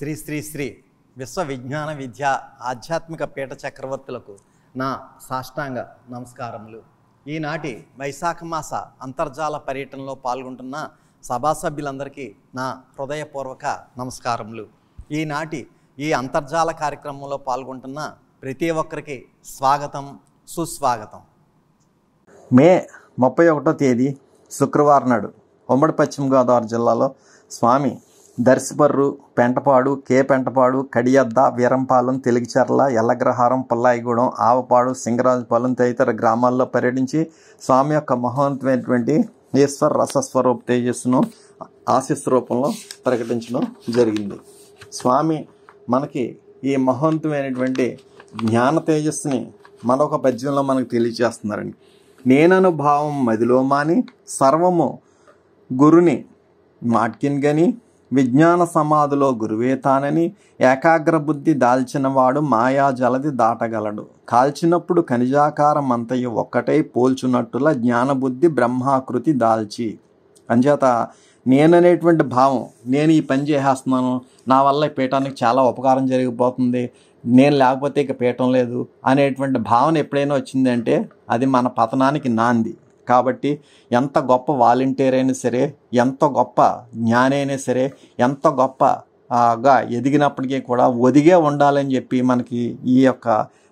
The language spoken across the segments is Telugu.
శ్రీ శ్రీ శ్రీ విశ్వ విజ్ఞాన విద్య ఆధ్యాత్మిక పీఠ చక్రవర్తులకు నా సాష్టాంగ నమస్కారములు. ఈనాటి వైశాఖ మాస అంతర్జాల పర్యటనలో పాల్గొంటున్న సభా సభ్యులందరికీ నా హృదయపూర్వక నమస్కారములు. ఈనాటి ఈ అంతర్జాల కార్యక్రమంలో పాల్గొంటున్న ప్రతి ఒక్కరికి స్వాగతం, సుస్వాగతం. మే 31వ తేదీ శుక్రవారం నాడు ఉమ్మడి పశ్చిమ గోదావరి జిల్లాలో స్వామి దర్శిపర్రు, పెంటపాడు, పెంటపాడు, కడియద్ద, వీరంపాలెం, తెలుగుచెర్ల, ఎల్లగ్రహారం, పుల్లాయిగూడెం, ఆవపాడు, సింగరాజపాలెం తదితర గ్రామాల్లో పర్యటించి స్వామి యొక్క మహోన్నతమైనటువంటి ఈశ్వర రసస్వరూప తేజస్సును ఆశీస్సు రూపంలో ప్రకటించడం జరిగింది. స్వామి మనకి ఈ మహోన్నతమైనటువంటి జ్ఞాన తేజస్సుని మరొక పద్యంలో మనకు తెలియజేస్తున్నారండి. నేననుభావం మదిలో మాని సర్వము గురుని మాట్కిన్ గని విజ్ఞాన సమాధిలో గురువే తానని ఏకాగ్ర బుద్ధి దాల్చినవాడు మాయా జలది దాటగలడు. కాల్చినప్పుడు ఖనిజాకారం అంతయు ఒక్కటై పోల్చున్నట్టుల జ్ఞానబుద్ధి బ్రహ్మాకృతి దాల్చి. అంచేత నేననేటువంటి భావం, నేను ఈ పని చేసేస్తున్నాను, నా వల్ల ఈ పీఠానికి చాలా ఉపకారం జరిగిపోతుంది, నేను లేకపోతే ఇక పీఠం లేదు అనేటువంటి భావన ఎప్పుడైనా వచ్చిందంటే అది మన పతనానికి నాంది. కాబట్టి ఎంత గొప్ప వాలంటీర్ అయినా సరే, ఎంత గొప్ప జ్ఞాని అయినా సరే, ఎంత గొప్పగా ఎదిగినప్పటికీ కూడా ఒదిగే ఉండాలని చెప్పి మనకి ఈ యొక్క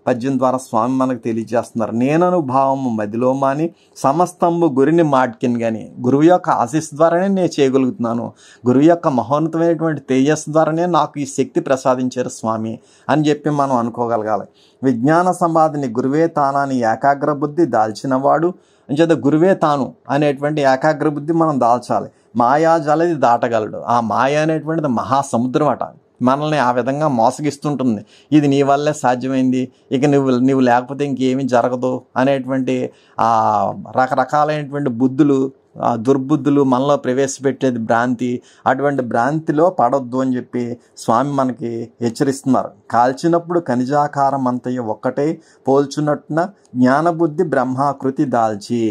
పద్యం ద్వారా స్వామి మనకు తెలియజేస్తున్నారు. నేననుభావము మదిలో మాని సమస్తంబు గురిని మాట్కిన్ కానీ, గురువు యొక్క ఆశీస్సు ద్వారానే నేను చేయగలుగుతున్నాను, గురువు యొక్క మహోన్నతమైనటువంటి తేజస్సు ద్వారానే నాకు ఈ శక్తి ప్రసాదించారు స్వామి అని చెప్పి మనం అనుకోగలగాలి. విజ్ఞాన సమాధిని గురువే తానాని ఏకాగ్ర బుద్ధి దాల్చినవాడు. అంచేత గురువే తాను అనేటువంటి ఏకాగ్ర బుద్ధి మనం దాల్చాలి. మాయా జలది దాటగలడు. ఆ మాయ అనేటువంటిది మహాసముద్రం అట, మనల్ని ఆ విధంగా మోసగిస్తుంటుంది. ఇది నీ వల్లే సాధ్యమైంది, ఇక నువ్వు లేకపోతే ఇంకేమీ జరగదు అనేటువంటి రకరకాలైనటువంటి బుద్ధులు, దుర్బుద్ధులు మనలో ప్రవేశపెట్టేది భ్రాంతి. అటువంటి భ్రాంతిలో పడొద్దు అని చెప్పి స్వామి మనకి హెచ్చరిస్తున్నారు. కాల్చినప్పుడు ఖనిజాకారం అంతయు ఒక్కటే పోల్చున్నట్టున జ్ఞానబుద్ధి బ్రహ్మాకృతి దాల్చి.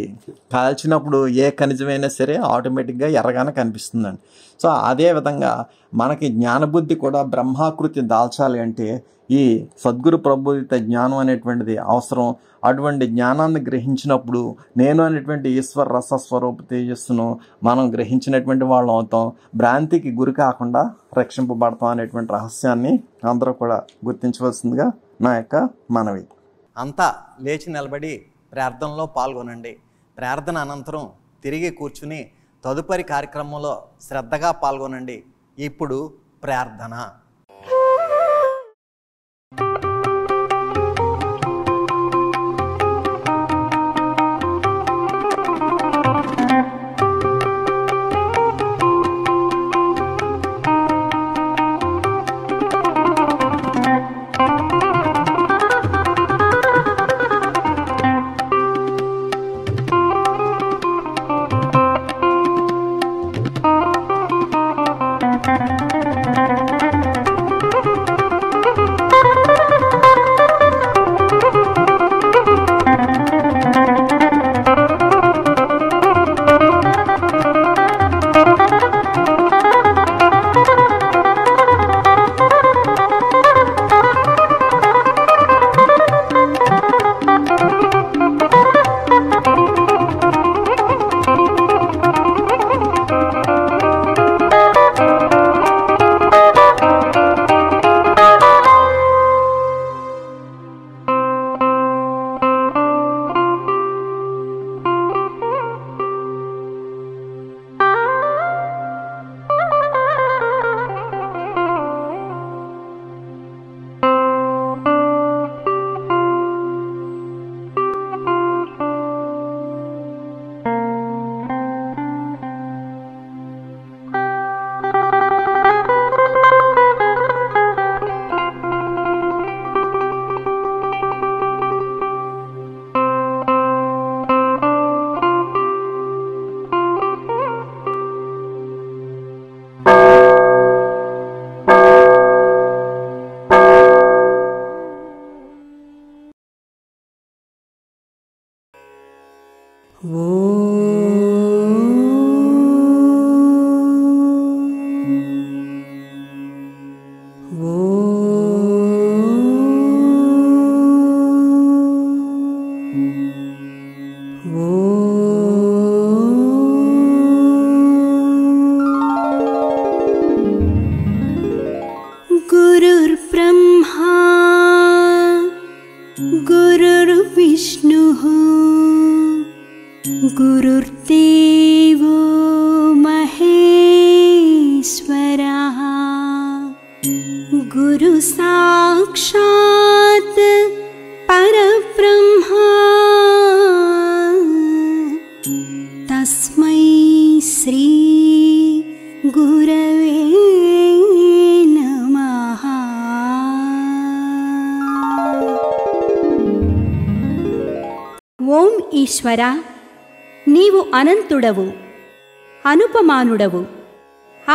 కాల్చినప్పుడు ఏ ఖనిజమైనా సరే ఆటోమేటిక్గా ఎర్రగానే కనిపిస్తుందండి. సో అదేవిధంగా మనకి జ్ఞానబుద్ధి కూడా బ్రహ్మాకృతి దాల్చాలి అంటే ఈ సద్గురు ప్రబోధిత జ్ఞానం అనేటువంటిది అవసరం. అటువంటి జ్ఞానాన్ని గ్రహించినప్పుడు నేను అనేటువంటి ఈశ్వర రసస్వరూప తేజస్సును మనం గ్రహించినటువంటి వాళ్ళం అవుతాం. భ్రాంతికి గురి కాకుండా రక్షింపబడతాం అనేటువంటి రహస్యాన్ని అందరూ కూడా గుర్తించవలసిందిగా నా యొక్క మనవి. అంతా లేచి నిలబడి ప్రార్థనలో పాల్గొనండి. ప్రార్థన అనంతరం తిరిగి కూర్చుని తదుపరి కార్యక్రమంలో శ్రద్ధగా పాల్గొనండి. ఇప్పుడు ప్రార్థన. गुरुर्देवो महेश्वरः गुरु साक्षात् परब्रह्मा तस्मै श्री गुरवे नमः। ఓం ఈశ్వర, నీవు అనంతుడవు, అనుపమానుడవు.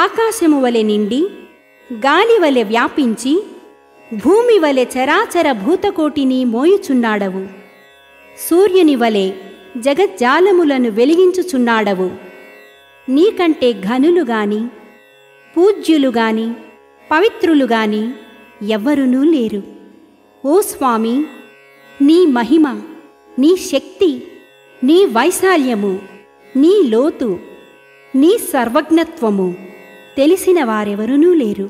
ఆకాశము వలె నిండి, గాలి వలె వ్యాపించి, భూమి వలె చరాచర భూతకోటిని మోయుచున్నాడవు. సూర్యుని వలె జగజ్జాలములను వెలిగించుచున్నాడవు. నీకంటే ఘనులు గాని, పూజ్యులు గాని, పవిత్రులు గాని ఎవ్వరునూ లేరు. ఓ స్వామి, నీ మహిమ, నీ శక్తి, నీ వైశాల్యము, నీ లోతు, నీ సర్వజ్ఞత్వము తెలిసిన వారెవరునూ లేరు.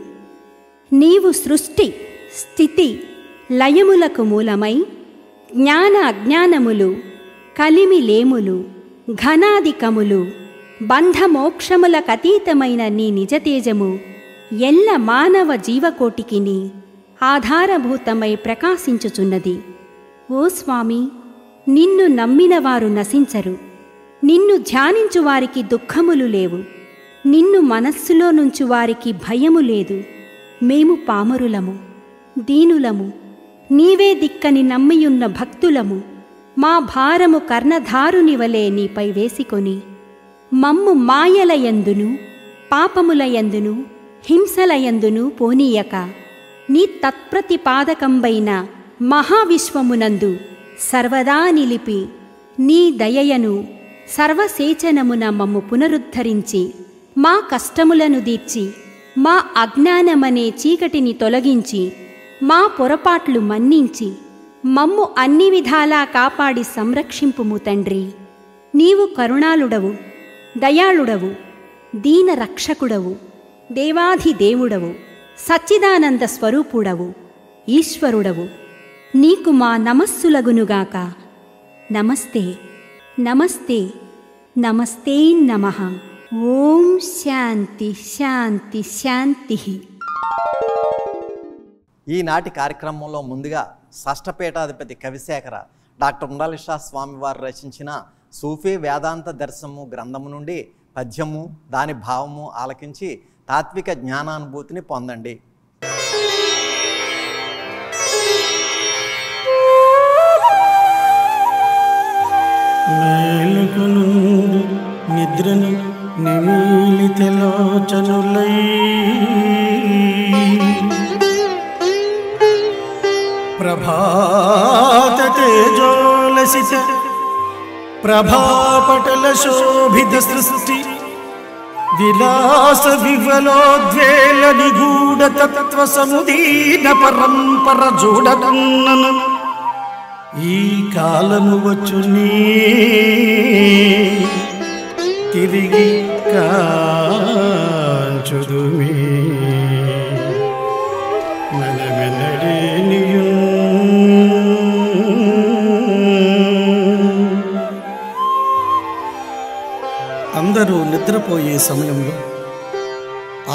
నీవు సృష్టి, స్థితి, లయములకు మూలమై జ్ఞాన అజ్ఞానములు, కలిమి లేములు, ఘనాధికములు, బంధమోక్షములకతీతమైన నీ నిజతేజము ఎల్ల మానవ జీవకోటికిని ఆధారభూతమై ప్రకాశించుచున్నది. ఓ స్వామి, నిన్ను నమ్మినవారు నశించరు. నిన్ను ధ్యానించువారికి దుఃఖములు లేవు. నిన్ను మనస్సులో నుంచు వారికి భయము లేదు. మేము పామరులము, దీనులము, నీవే దిక్కని నమ్మియున్న భక్తులము. మా భారము కర్ణధారుని వలె నీపై వేసికొని, మమ్ము మాయలయందును, పాపములయందును, హింసలయందును పోనీయక, నీ తత్ప్రతిపాదకంబైన మహావిశ్వమునందు సర్వదా నిలిపి, నీ దయయను సర్వసేచనమున మమ్ము పునరుద్ధరించి, మా కష్టములను దీర్చి, మా అజ్ఞానమనే చీకటిని తొలగించి, మా పొరపాట్లు మన్నించి, మమ్ము అన్ని విధాలా కాపాడి సంరక్షింపుము తండ్రి. నీవు కరుణాళుడవు, దయాళుడవు, దీన రక్షకుడవు, దేవాధిదేవుడవు, సచ్చిదానంద స్వరూపుడవు, ఈశ్వరుడవు. నీకు మా నమస్సులగునుగాక. నమస్తే, నమస్తే, నమస్తే నమః. ఓం శాంతి శాంతి శాంతి. ఈనాటి కార్యక్రమంలో ముందుగా షష్ఠపీఠాధిపతి కవిశేఖర డాక్టర్ ఉండాలిషా స్వామివారు రచించిన సూఫీ వేదాంత దర్శనము గ్రంథము నుండి పద్యము, దాని భావము ఆలకించి తాత్విక జ్ఞానానుభూతిని పొందండి. మేలుకొనుండు నిద్రను నిమీలితలోచనులై ప్రభాత తేజోలసిత ప్రభాపటల శోభిత సృష్టి విలాస వివలోద్వేల నిగూఢ తత్వ సముదీన పరంపర చూడకున్నను ఈ కాలము వచ్చుని తిరిగి కాంచుదుమి మనమెనడేనియు అందరూ నిద్రపోయే సమయంలో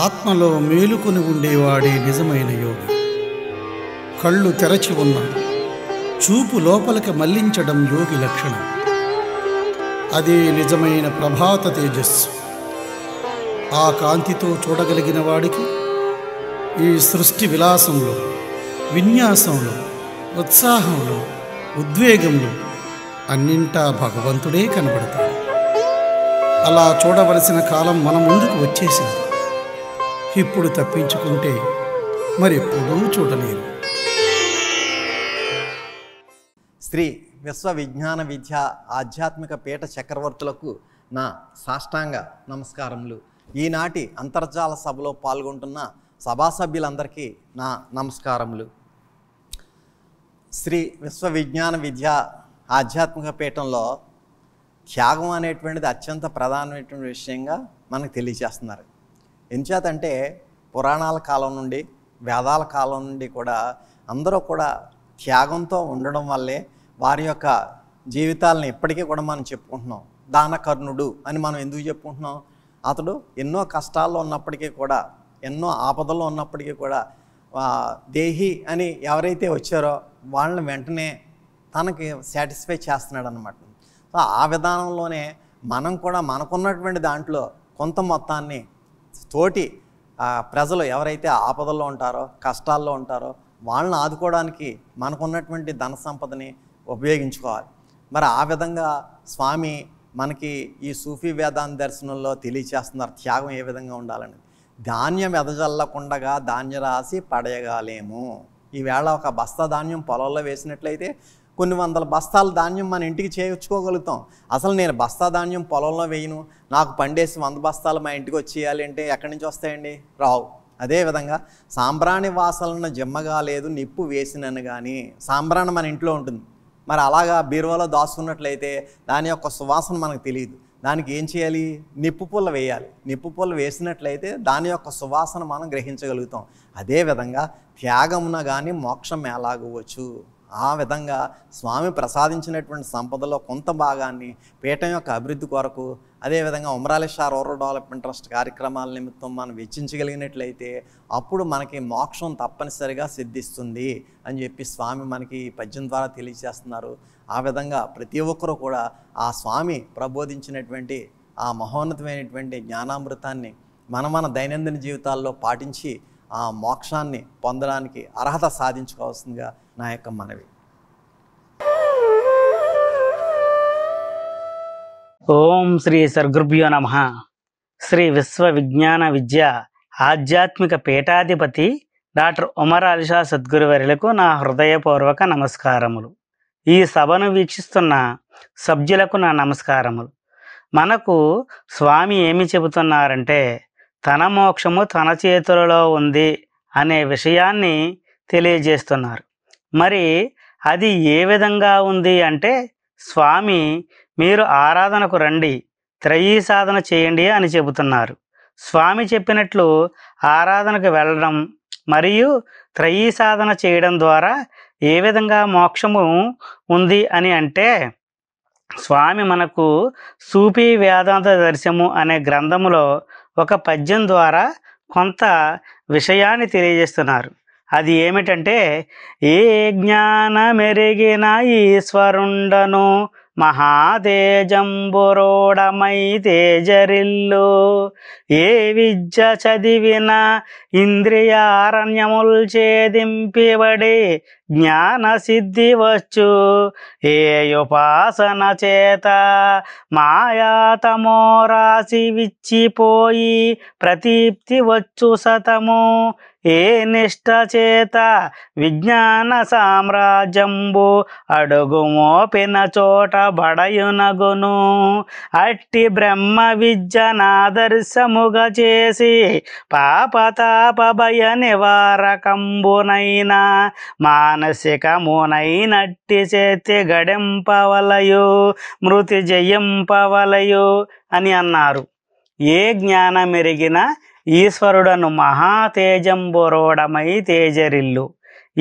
ఆత్మలో మేలుకొని ఉండేవాడే నిజమైన యోగి. కళ్ళు తెరచి ఉన్న చూపు లోపలికి మళ్లించడం యోగి లక్షణం. అదే నిజమైన ప్రభాత తేజస్సు. ఆ కాంతితో చూడగలిగిన వాడికి ఈ సృష్టి విలాసంలో, విన్యాసంలో, ఉత్సాహంలో, ఉద్వేగంలో అన్నింటా భగవంతుడే కనబడతాడు. అలా చూడవలసిన కాలం మన ముందుకు వచ్చేసింది. ఇప్పుడు తప్పించుకుంటే మరెప్పుడూ చూడలేరు. శ్రీ విశ్వవిజ్ఞాన విద్య ఆధ్యాత్మిక పీఠ చక్రవర్తులకు నా సాష్టాంగ నమస్కారములు. ఈనాటి అంతర్జాల సభలో పాల్గొంటున్న సభాసభ్యులందరికీ నా నమస్కారములు. శ్రీ విశ్వవిజ్ఞాన విద్య ఆధ్యాత్మిక పీఠంలో త్యాగం అనేటువంటిది అత్యంత ప్రధానమైనటువంటి విషయంగా మనకు తెలియజేస్తున్నారు. ఎంచేతంటే పురాణాల కాలం నుండి, వేదాల కాలం నుండి కూడా అందరూ కూడా త్యాగంతో ఉండడం వల్లే వారి యొక్క జీవితాలను ఇప్పటికీ కూడా మనం చెప్పుకుంటున్నాం. దానకర్ణుడు అని మనం ఎందుకు చెప్పుకుంటున్నాం? అతడు ఎన్నో కష్టాల్లో ఉన్నప్పటికీ కూడా, ఎన్నో ఆపదల్లో ఉన్నప్పటికీ కూడా దేహి అని ఎవరైతే వచ్చారో వాళ్ళని వెంటనే తనకి సాటిస్ఫై చేస్తున్నాడు అన్నమాట. సో ఆ విధానంలోనే మనం కూడా మనకున్నటువంటి దాంట్లో కొంత మొత్తాన్ని తోటి ప్రజలు ఎవరైతే ఆపదల్లో ఉంటారో, కష్టాల్లో ఉంటారో వాళ్ళని ఆదుకోవడానికి మనకున్నటువంటి ధన సంపదని ఉపయోగించుకోవాలి. మరి ఆ విధంగా స్వామి మనకి ఈ సూఫీ వేదాంత దర్శనంలో తెలియచేస్తున్నారు త్యాగం ఏ విధంగా ఉండాలని. ధాన్యం ఎదజల్లకుండగా ధాన్యరాశి పడేయగాలేము. ఈవేళ ఒక బస్తా ధాన్యం పొలంలో వేసినట్లయితే కొన్ని వందల బస్తాల ధాన్యం మన ఇంటికి చేర్చుకోగలుగుతాం. అసలు నేను బస్తా ధాన్యం పొలంలో వేయను, నాకు పండేసి 100 బస్తాలు మా ఇంటికి వచ్చేయాలి అంటే ఎక్కడి నుంచి వస్తాయండి? రావు. అదేవిధంగా సాంబ్రాణి వాసనను జిమ్మగా లేదు నిప్పు వేసినను కానీ, సాంబ్రాణి మన ఇంట్లో ఉంటుంది. మరి అలాగా బీరువాలో దాచుకున్నట్లయితే దాని యొక్క సువాసన మనకు తెలియదు. దానికి ఏం చేయాలి? నిప్పు పుల్ల వేయాలి. నిప్పు పుల్ల వేసినట్లయితే దాని యొక్క సువాసన మనం గ్రహించగలుగుతాం. అదేవిధంగా త్యాగమున కానీ మోక్షం ఎలాగవచ్చు. ఆ విధంగా స్వామి ప్రసాదించినటువంటి సంపదలో కొంత భాగాన్ని పీఠం యొక్క అభివృద్ధి కొరకు, అదేవిధంగా ఉమరాలిషా రూరల్ డెవలప్మెంట్ ట్రస్ట్ కార్యక్రమాల నిమిత్తం మనం వెచ్చించగలిగినట్లయితే అప్పుడు మనకి మోక్షం తప్పనిసరిగా సిద్ధిస్తుంది అని చెప్పి స్వామి మనకి ఈ పద్యం ద్వారా తెలియజేస్తున్నారు. ఆ విధంగా ప్రతి ఒక్కరూ కూడా ఆ స్వామి ప్రబోధించినటువంటి ఆ మహోన్నతమైనటువంటి జ్ఞానామృతాన్ని మన దైనందిన జీవితాల్లో పాటించి ఆ మోక్షాన్ని పొందడానికి అర్హత సాధించుకోవాల్సిందిగా నా యొక్క మనవి. ఓం శ్రీ సద్గురుభ్యో నమః. శ్రీ విశ్వ విజ్ఞాన విద్య ఆధ్యాత్మిక పీఠాధిపతి డాక్టర్ ఉమరాలిషా సద్గురువర్యులకు నా హృదయపూర్వక నమస్కారములు. ఈ సభను వీక్షిస్తున్న సభ్యులకు నా నమస్కారములు. మనకు స్వామి ఏమి చెబుతున్నారంటే, తన మోక్షము తన చేతులలో ఉంది అనే విషయాన్ని తెలియజేస్తున్నారు. మరి అది ఏ విధంగా ఉంది అంటే, స్వామి మీరు ఆరాధనకు రండి, త్రయీ సాధన చేయండి అని చెబుతున్నారు. స్వామి చెప్పినట్లు ఆరాధనకు వెళ్ళడం మరియు త్రయీ సాధన చేయడం ద్వారా ఏ విధంగా మోక్షము ఉంది అని అంటే, స్వామి మనకు సూఫీ వేదాంత దర్శనము అనే గ్రంథములో ఒక పద్యం ద్వారా కొంత విషయాన్ని తెలియజేస్తున్నారు. అది ఏమిటంటే, ఏ జ్ఞానమెరిగిన ఈశ్వరుండను మహాతేజంబురోడమై తేజరిల్లు, ఏ విద్య చదివిన ఇంద్రియారణ్యముల్ ఛేదింపిబడి జ్ఞాన సిద్ధి వచ్చు, ఏ ఉపాసన చేత మాయాతమో రాసి విచ్చిపోయి ప్రతీప్తి వచ్చు సతము, ఏ నిష్ట చేత విజ్ఞాన సామ్రాజ్యంబు అడుగు మోపిన చోట బడయునగును, అట్టి బ్రహ్మ విద్యనాదర్శముగా చేసి పాపతాప భయ నివారకంబునైనా మానసికమునైనట్టి చేతి గడింపవలయు మృతి జయింపవలయు అని అన్నారు. ఏ జ్ఞానమెరిగిన ఈశ్వరుడను మహాతేజంబురోడమై తేజరిల్లు.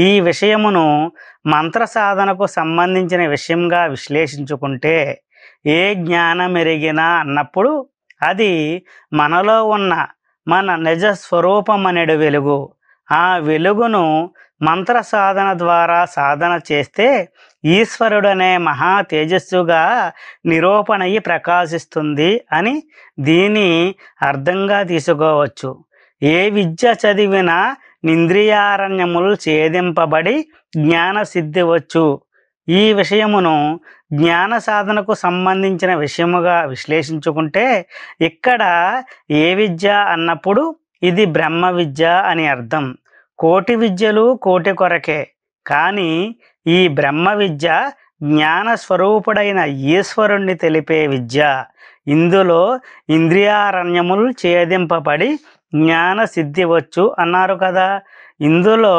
ఈ విషయమును మంత్ర సాధనకు సంబంధించిన విషయంగా విశ్లేషించుకుంటే, ఏ జ్ఞానమెరిగిన అన్నప్పుడు అది మనలో ఉన్న మన నిజ స్వరూపమనేడు వెలుగు. ఆ వెలుగును మంత్ర సాధన ద్వారా సాధన చేస్తే ఈశ్వరుడనే మహా తేజస్సుగా నిరూపణయి ప్రకాశిస్తుంది అని దీని అర్థంగా తీసుకోవచ్చు. ఏ విద్య చదివినా ఇంద్రియారణ్యములు ఛేదింపబడి జ్ఞాన సిద్ధి వచ్చు. ఈ విషయమును జ్ఞాన సాధనకు సంబంధించిన విషయముగా విశ్లేషించుకుంటే, ఇక్కడ ఏ విద్య అన్నప్పుడు ఇది బ్రహ్మ విద్య అని అర్థం. కోటి విద్యలు కోటి కొరకే, కానీ ఈ బ్రహ్మ విద్య జ్ఞాన స్వరూపుడైన ఈశ్వరుణ్ణి తెలిపే విద్య. ఇందులో ఇంద్రియారణ్యములు ఛేదింపబడి జ్ఞాన సిద్ధి వచ్చు అన్నారు కదా. ఇందులో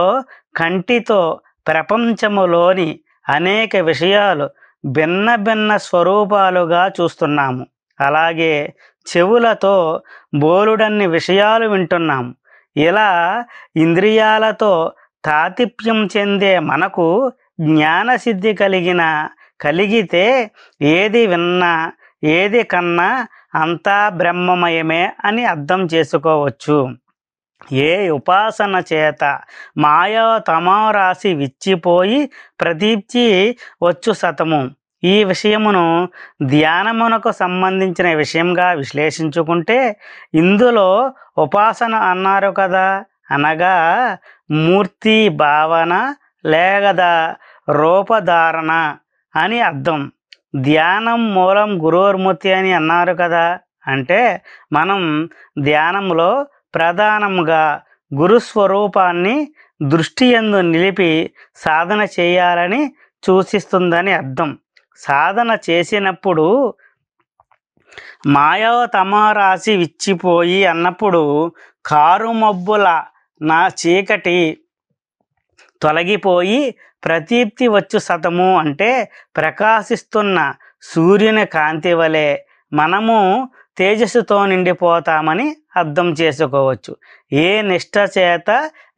కంటితో ప్రపంచములోని అనేక విషయాలు భిన్న భిన్న స్వరూపాలుగా చూస్తున్నాము. అలాగే చెవులతో బోలుడన్ని విషయాలు వింటున్నాము. ఇలా ఇంద్రియాలతో తాతిప్యం చెందే మనకు జ్ఞానసిద్ధి కలిగితే ఏది విన్నా ఏది కన్నా అంతా బ్రహ్మమయమే అని అర్థం చేసుకోవచ్చు. ఏ ఉపాసన చేత మాయా తమోరాశి విచ్చిపోయి ప్రదీప్తి వచ్చు సతము. ఈ విషయమును ధ్యానమునకు సంబంధించిన విషయంగా విశ్లేషించుకుంటే ఇందులో ఉపాసన అన్నారు కదా, అనగా మూర్తి భావన లేదా రూపధారణ అని అర్థం. ధ్యానం మూలం గురోర్మూర్తి అని అన్నారు కదా, అంటే మనం ధ్యానంలో ప్రధానంగా గురుస్వరూపాన్ని దృష్టి యందు నిలిపి సాధన చేయాలని సూచిస్తుందని అర్థం. సాధన చేసినప్పుడు మాయా తమోరాశి విచ్చిపోయి అన్నప్పుడు కారుమబ్బుల నా చీకటి తొలగిపోయి ప్రతీప్తి వచ్చు సతము అంటే ప్రకాశిస్తున్న సూర్యుని కాంతి వలె మనము తేజస్సుతో నిండిపోతామని అర్థం చేసుకోవచ్చు. ఏ నిష్ఠ చేత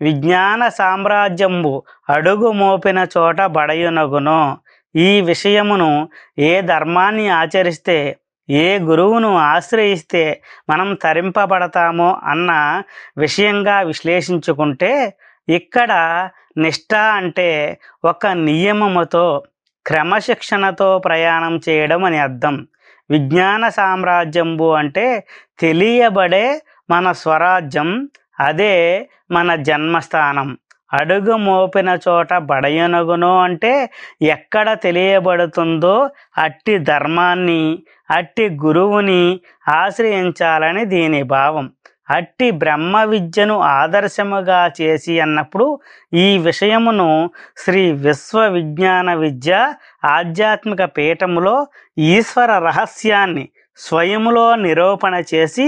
విజ్ఞాన సామ్రాజ్యంబు అడుగు మోపిన చోట బడయునగునో. ఈ విషయమును ఏ ధర్మాన్ని ఆచరిస్తే, ఏ గురువును ఆశ్రయిస్తే మనం తరింపబడతామో అన్న విషయంగా విశ్లేషించుకుంటే ఇక్కడ నిష్ఠ అంటే ఒక నియమముతో క్రమశిక్షణతో ప్రయాణం చేయడం అని అర్థం. విజ్ఞాన సామ్రాజ్యంబు అంటే తెలియబడే మన స్వరాజ్యం, అదే మన జన్మస్థానం. అడుగు మోపిన చోట బడయనగునో అంటే ఎక్కడ తెలియబడుతుందో అట్టి ధర్మాన్ని, అట్టి గురువుని ఆశ్రయించాలని దీని భావం. అట్టి బ్రహ్మ విద్యను ఆదర్శముగా చేసి అన్నప్పుడు ఈ విషయమును శ్రీ విశ్వవిజ్ఞాన విద్య ఆధ్యాత్మిక పీఠములో ఈశ్వర రహస్యాన్ని స్వయములో నిరూపణ చేసి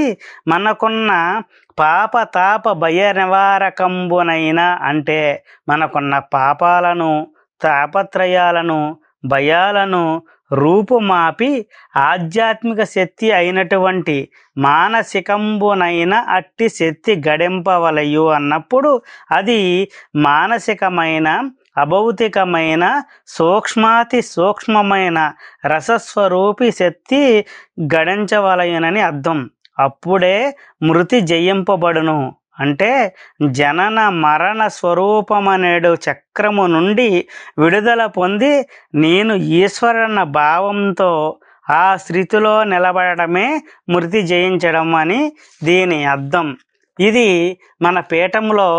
మనకున్న పాపతాప భయ నివారకంబునైన అంటే మనకున్న పాపాలను, తాపత్రయాలను, భయాలను రూపుమాపి ఆధ్యాత్మిక శక్తి అయినటువంటి మానసికంబునైన అట్టి శక్తి గడింపవలయు అన్నప్పుడు అది మానసికమైన, అభౌతికమైన, సూక్ష్మాతి సూక్ష్మమైన రసస్వరూపి శక్తి గడించవలయునని అర్థం. అప్పుడే మృతి జయింపబడును. అంటే జనన మరణ స్వరూపమనేడు చక్రము నుండి విడుదల పొంది నేను ఈశ్వరన్న భావంతో ఆ స్థితిలో నిలబడమే మృతి జయించడం అని దీని అర్థం. ఇది మన పీఠంలో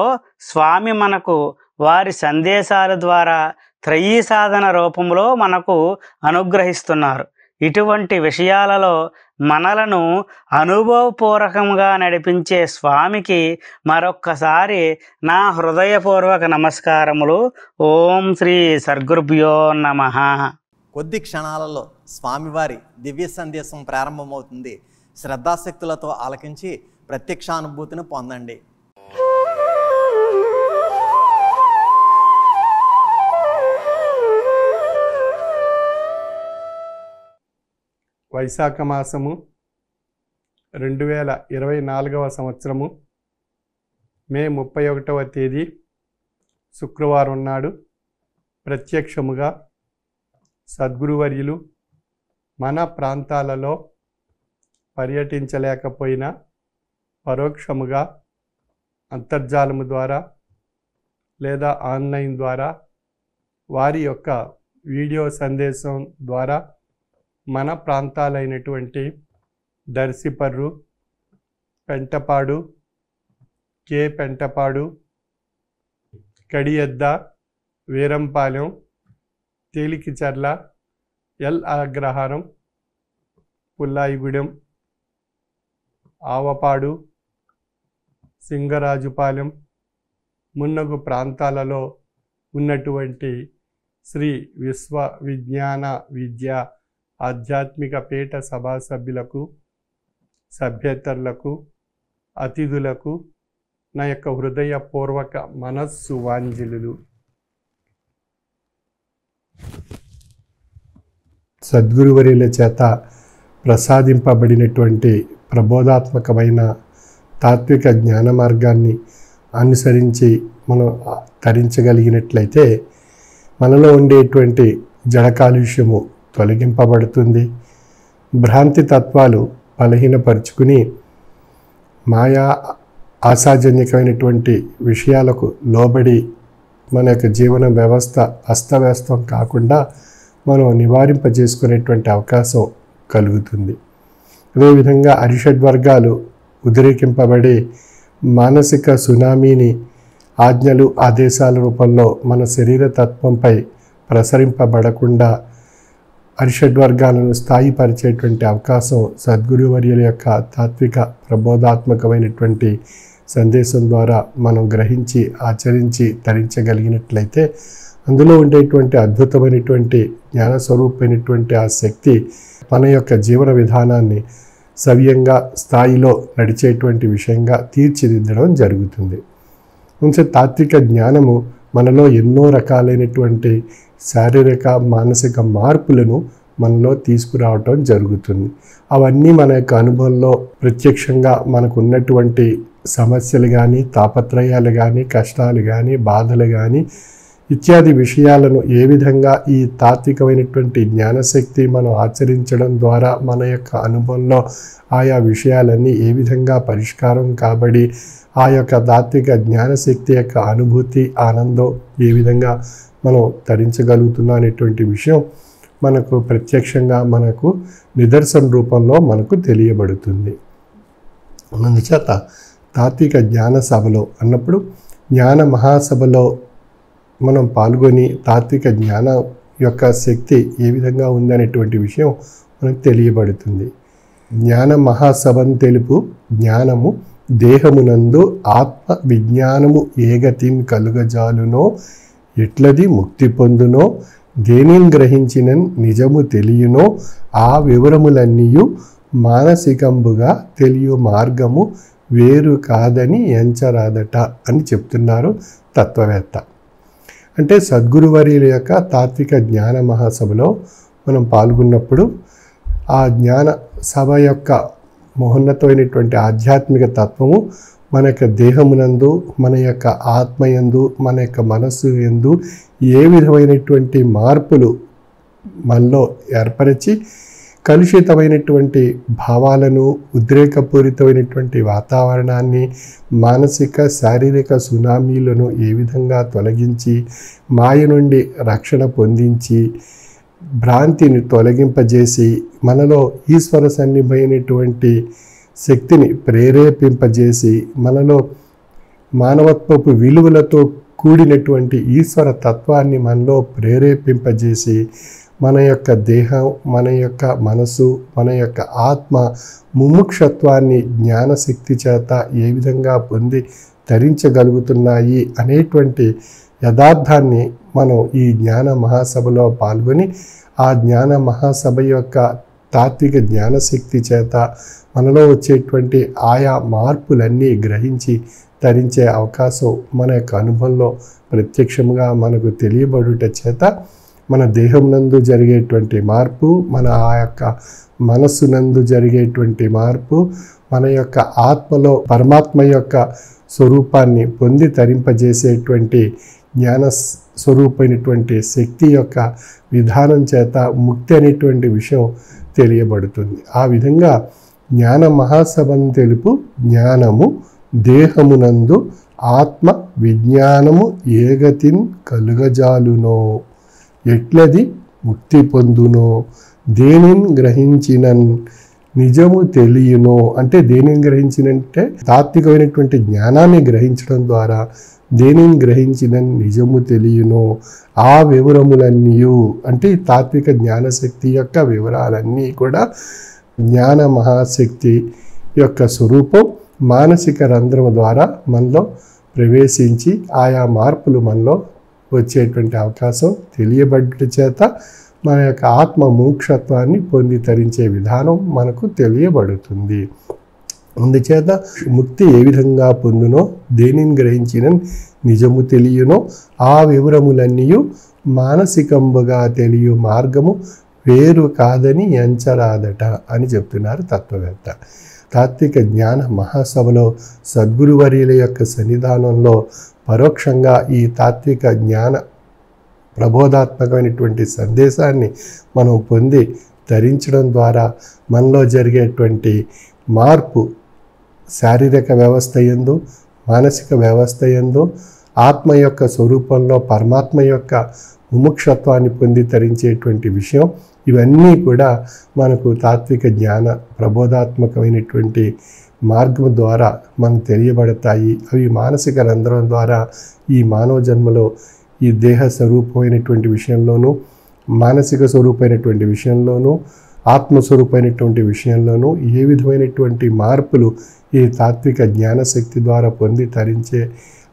స్వామి మనకు వారి సందేశాల ద్వారా త్రయీ సాధన రూపంలో మనకు అనుగ్రహిస్తున్నారు. ఇటువంటి విషయాలలో మనలను అనుభవపూర్వకంగా నడిపించే స్వామికి మరొక్కసారి నా హృదయపూర్వక నమస్కారములు. ఓం శ్రీ సద్గురుభ్యో నమః. కొద్ది క్షణాలలో స్వామివారి దివ్య సందేశం ప్రారంభమవుతుంది. శ్రద్ధాశక్తులతో ఆలకించి ప్రత్యక్షానుభూతిని పొందండి. వైశాఖ మాసము 2024వ సంవత్సరము మే 31వ తేదీ శుక్రవారం నాడు ప్రత్యక్షముగా సద్గురువర్యులు మన ప్రాంతాలలో పర్యటించలేకపోయినా పరోక్షముగా అంతర్జాలము ద్వారా లేదా ఆన్లైన్ ద్వారా వారి యొక్క వీడియో సందేశం ద్వారా మన ప్రాంతాలైనటువంటి దర్శిపర్రు, పెంటపాడు, కే పెంటపాడు, కడియద్ద, వీరంపాలెం, తేలికిచర్ల, ఎల్ అగ్రహారం, పుల్లాయిగూడెం, ఆవపాడు, సింగరాజుపాలెం మున్నగు ప్రాంతాలలో ఉన్నటువంటి శ్రీ విశ్వవిజ్ఞాన విద్య ఆధ్యాత్మిక పీఠ సభా సభ్యులకు, సభ్యేతరులకు, అతిథులకు నా యొక్క హృదయపూర్వక మనస్సు వాంజలులు. సద్గురువర్యుల చేత ప్రసాదింపబడినటువంటి ప్రబోధాత్మకమైన తాత్విక జ్ఞాన మార్గాన్ని అనుసరించి మనం తరించగలిగినట్లయితే మనలో ఉండేటువంటి జడ కాలుష్యము తొలగింపబడుతుంది. భ్రాంతి తత్వాలు బలహీనపరుచుకుని మాయా ఆశాజన్యకమైనటువంటి విషయాలకు లోబడి మన యొక్క జీవన వ్యవస్థ అస్తవ్యస్తం కాకుండా మనం నివారింపజేసుకునేటువంటి అవకాశం కలుగుతుంది. అదేవిధంగా అరిషడ్వర్గాలు ఉద్రేకింపబడి మానసిక సునామీని ఆజ్ఞలు ఆదేశాల రూపంలో మన శరీర తత్వంపై ప్రసరింపబడకుండా అరిషడ్వర్గాలను స్థాయిపరిచేటువంటి అవకాశం సద్గురువర్యుల యొక్క తాత్విక ప్రబోధాత్మకమైనటువంటి సందేశం ద్వారా మనం గ్రహించి ఆచరించి తరించగలిగినట్లయితే అందులో ఉండేటువంటి అద్భుతమైనటువంటి జ్ఞానస్వరూపమైనటువంటి ఆ శక్తి మన యొక్క జీవన విధానాన్ని సవ్యంగా స్థాయిలో నడిచేటువంటి విషయంగా తీర్చిదిద్దడం జరుగుతుంది. కొంచెం తాత్విక జ్ఞానము మనలో ఎన్నో రకాలైనటువంటి శారీరక మానసిక మార్పులను మనలో తీసుకురావటం జరుగుతుంది. అవన్నీ మన యొక్క అనుభవంలో ప్రత్యక్షంగా మనకు ఉన్నటువంటి సమస్యలు కానీ, తాపత్రయాలు కానీ, కష్టాలు కానీ, బాధలు కానీ ఇత్యాది విషయాలను ఏ విధంగా ఈ తాత్వికమైనటువంటి జ్ఞానశక్తి మనం ఆచరించడం ద్వారా మన యొక్క అనుభవంలో ఆయా విషయాలన్నీ ఏ విధంగా పరిష్కారం కాబడి ఆ యొక్క తాత్విక జ్ఞానశక్తి యొక్క అనుభూతి ఆనందం ఏ విధంగా మనం తరించగలుగుతున్నాం అనేటువంటి విషయం మనకు ప్రత్యక్షంగా మనకు నిదర్శన రూపంలో మనకు తెలియబడుతుంది. అందుచేత తాత్విక జ్ఞాన సభలో అన్నప్పుడు జ్ఞాన మహాసభలో మనం పాల్గొని తాత్విక జ్ఞానం యొక్క శక్తి ఏ విధంగా ఉందనేటువంటి విషయం మనకు తెలియబడుతుంది. జ్ఞాన మహాసభను తెలుపు జ్ఞానము దేహమునందు ఆత్మ విజ్ఞానము ఏగతిన్ కలుగజాలునో ఎట్లది ముక్తి పొందునో దేనిని గ్రహించిన నిజము తెలియనో ఆ వివరములన్నీయు మానసికంబుగా తెలియ మార్గము వేరు కాదని ఎంచరాదట అని చెప్తున్నారు తత్వవేత్త. అంటే సద్గురువర్యుల యొక్క తాత్విక జ్ఞాన మహాసభలో మనం పాల్గొన్నప్పుడు ఆ జ్ఞాన సభ యొక్క మహోన్నతమైనటువంటి ఆధ్యాత్మిక తత్వము మన యొక్క దేహమునందు, మన యొక్క ఆత్మయందు, మన యొక్క మనస్సు యందు ఏ విధమైనటువంటి మార్పులు మనలో ఏర్పరిచి కలుషితమైనటువంటి భావాలను, ఉద్రేకపూరితమైనటువంటి వాతావరణాన్ని, మానసిక శారీరక సునామీలను ఏ విధంగా తొలగించి మాయ నుండి రక్షణ పొందించి భ్రాంతిని తొలగింపజేసి మనలో ఈశ్వర సన్నిభైనటువంటి శక్తిని ప్రేరేపింపజేసి మనలో మానవత్వపు విలువలతో కూడినటువంటి ఈశ్వర తత్వాన్ని మనలో ప్రేరేపింపజేసి మన యొక్క దేహం, మన యొక్క మనసు, మన యొక్క ఆత్మ ముముక్షత్వాన్ని జ్ఞానశక్తి చేత ఏ విధంగా పొంది తరించగలుగుతున్నాయి అనేటువంటి యథార్థాన్ని మనం ఈ జ్ఞాన మహాసభలో పాల్గొని ఆ జ్ఞాన మహాసభ యొక్క తాత్విక జ్ఞానశక్తి చేత మనలో వచ్చేటువంటి ఆయా మార్పులన్నీ గ్రహించి తరించే అవకాశం మన యొక్క అనుభవంలో ప్రత్యక్షంగా మనకు తెలియబడుట చేత మన దేహం నందు జరిగేటువంటి మార్పు, మన ఆ యొక్క మనస్సునందు జరిగేటువంటి మార్పు, మన యొక్క ఆత్మలో పరమాత్మ యొక్క స్వరూపాన్ని పొంది తరింపజేసేటువంటి జ్ఞాన స్వరూపమైనటువంటి శక్తి యొక్క విధానం చేత ముక్తి అనేటువంటి విషయం తెలియబడుతుంది. ఆ విధంగా జ్ఞాన మహాసభను తెలుపు జ్ఞానము దేహమునందు ఆత్మ విజ్ఞానము ఏగతిన్ కలుగజాలునో ఎట్లది ముక్తి పొందునో దేనిని గ్రహించినన్ నిజము తెలియనో. అంటే దేనిని గ్రహించినంటే తాత్వికమైనటువంటి జ్ఞానాన్ని గ్రహించడం ద్వారా దేనిని గ్రహించిన నిజము తెలియనో ఆ వివరములన్నీ అంటే తాత్విక జ్ఞానశక్తి యొక్క వివరాలన్నీ కూడా జ్ఞాన మహాశక్తి యొక్క స్వరూపం మానసిక రంధ్రము ద్వారా మనలో ప్రవేశించి ఆయా మార్పులు మనలో వచ్చేటువంటి అవకాశం తెలియబడ్డ చేత మన యొక్క ఆత్మ మోక్షత్వాన్ని పొంది తరించే విధానం మనకు తెలియబడుతుంది. అందుచేత ముక్తి ఏ విధంగా పొందునో దేనిని గ్రహించిన నిజము తెలియనో ఆ వివరములన్నీ మానసికంబుగా తెలియ మార్గము వేరు కాదని ఎంచరాదట అని చెప్తున్నారు తత్వవేత్త. తాత్విక జ్ఞాన మహాసభలో సద్గురువర్యుల యొక్క సన్నిధానంలో పరోక్షంగా ఈ తాత్విక జ్ఞాన ప్రబోధాత్మకమైనటువంటి సందేశాన్ని మనం పొంది ధరించడం ద్వారా మనలో జరిగేటువంటి మార్పు శారీరక వ్యవస్థ యందు, మానసిక వ్యవస్థ యందు ఆత్మ యొక్క స్వరూపంలో పరమాత్మ యొక్క ముముక్షత్వాన్ని పొంది తరించేటువంటి విషయం, ఇవన్నీ కూడా మనకు తాత్విక జ్ఞాన ప్రబోధాత్మకమైనటువంటి మార్గం ద్వారా మనకు తెలియబడతాయి. అవి మానసిక రంధ్రం ద్వారా ఈ మానవ జన్మలో ఈ దేహ స్వరూపమైనటువంటి విషయంలోనూ, మానసిక స్వరూపమైనటువంటి విషయంలోనూ, ఆత్మస్వరూపమైనటువంటి విషయంలోనూ ఏ విధమైనటువంటి మార్పులు ఈ తాత్విక జ్ఞానశక్తి ద్వారా పొంది తరించే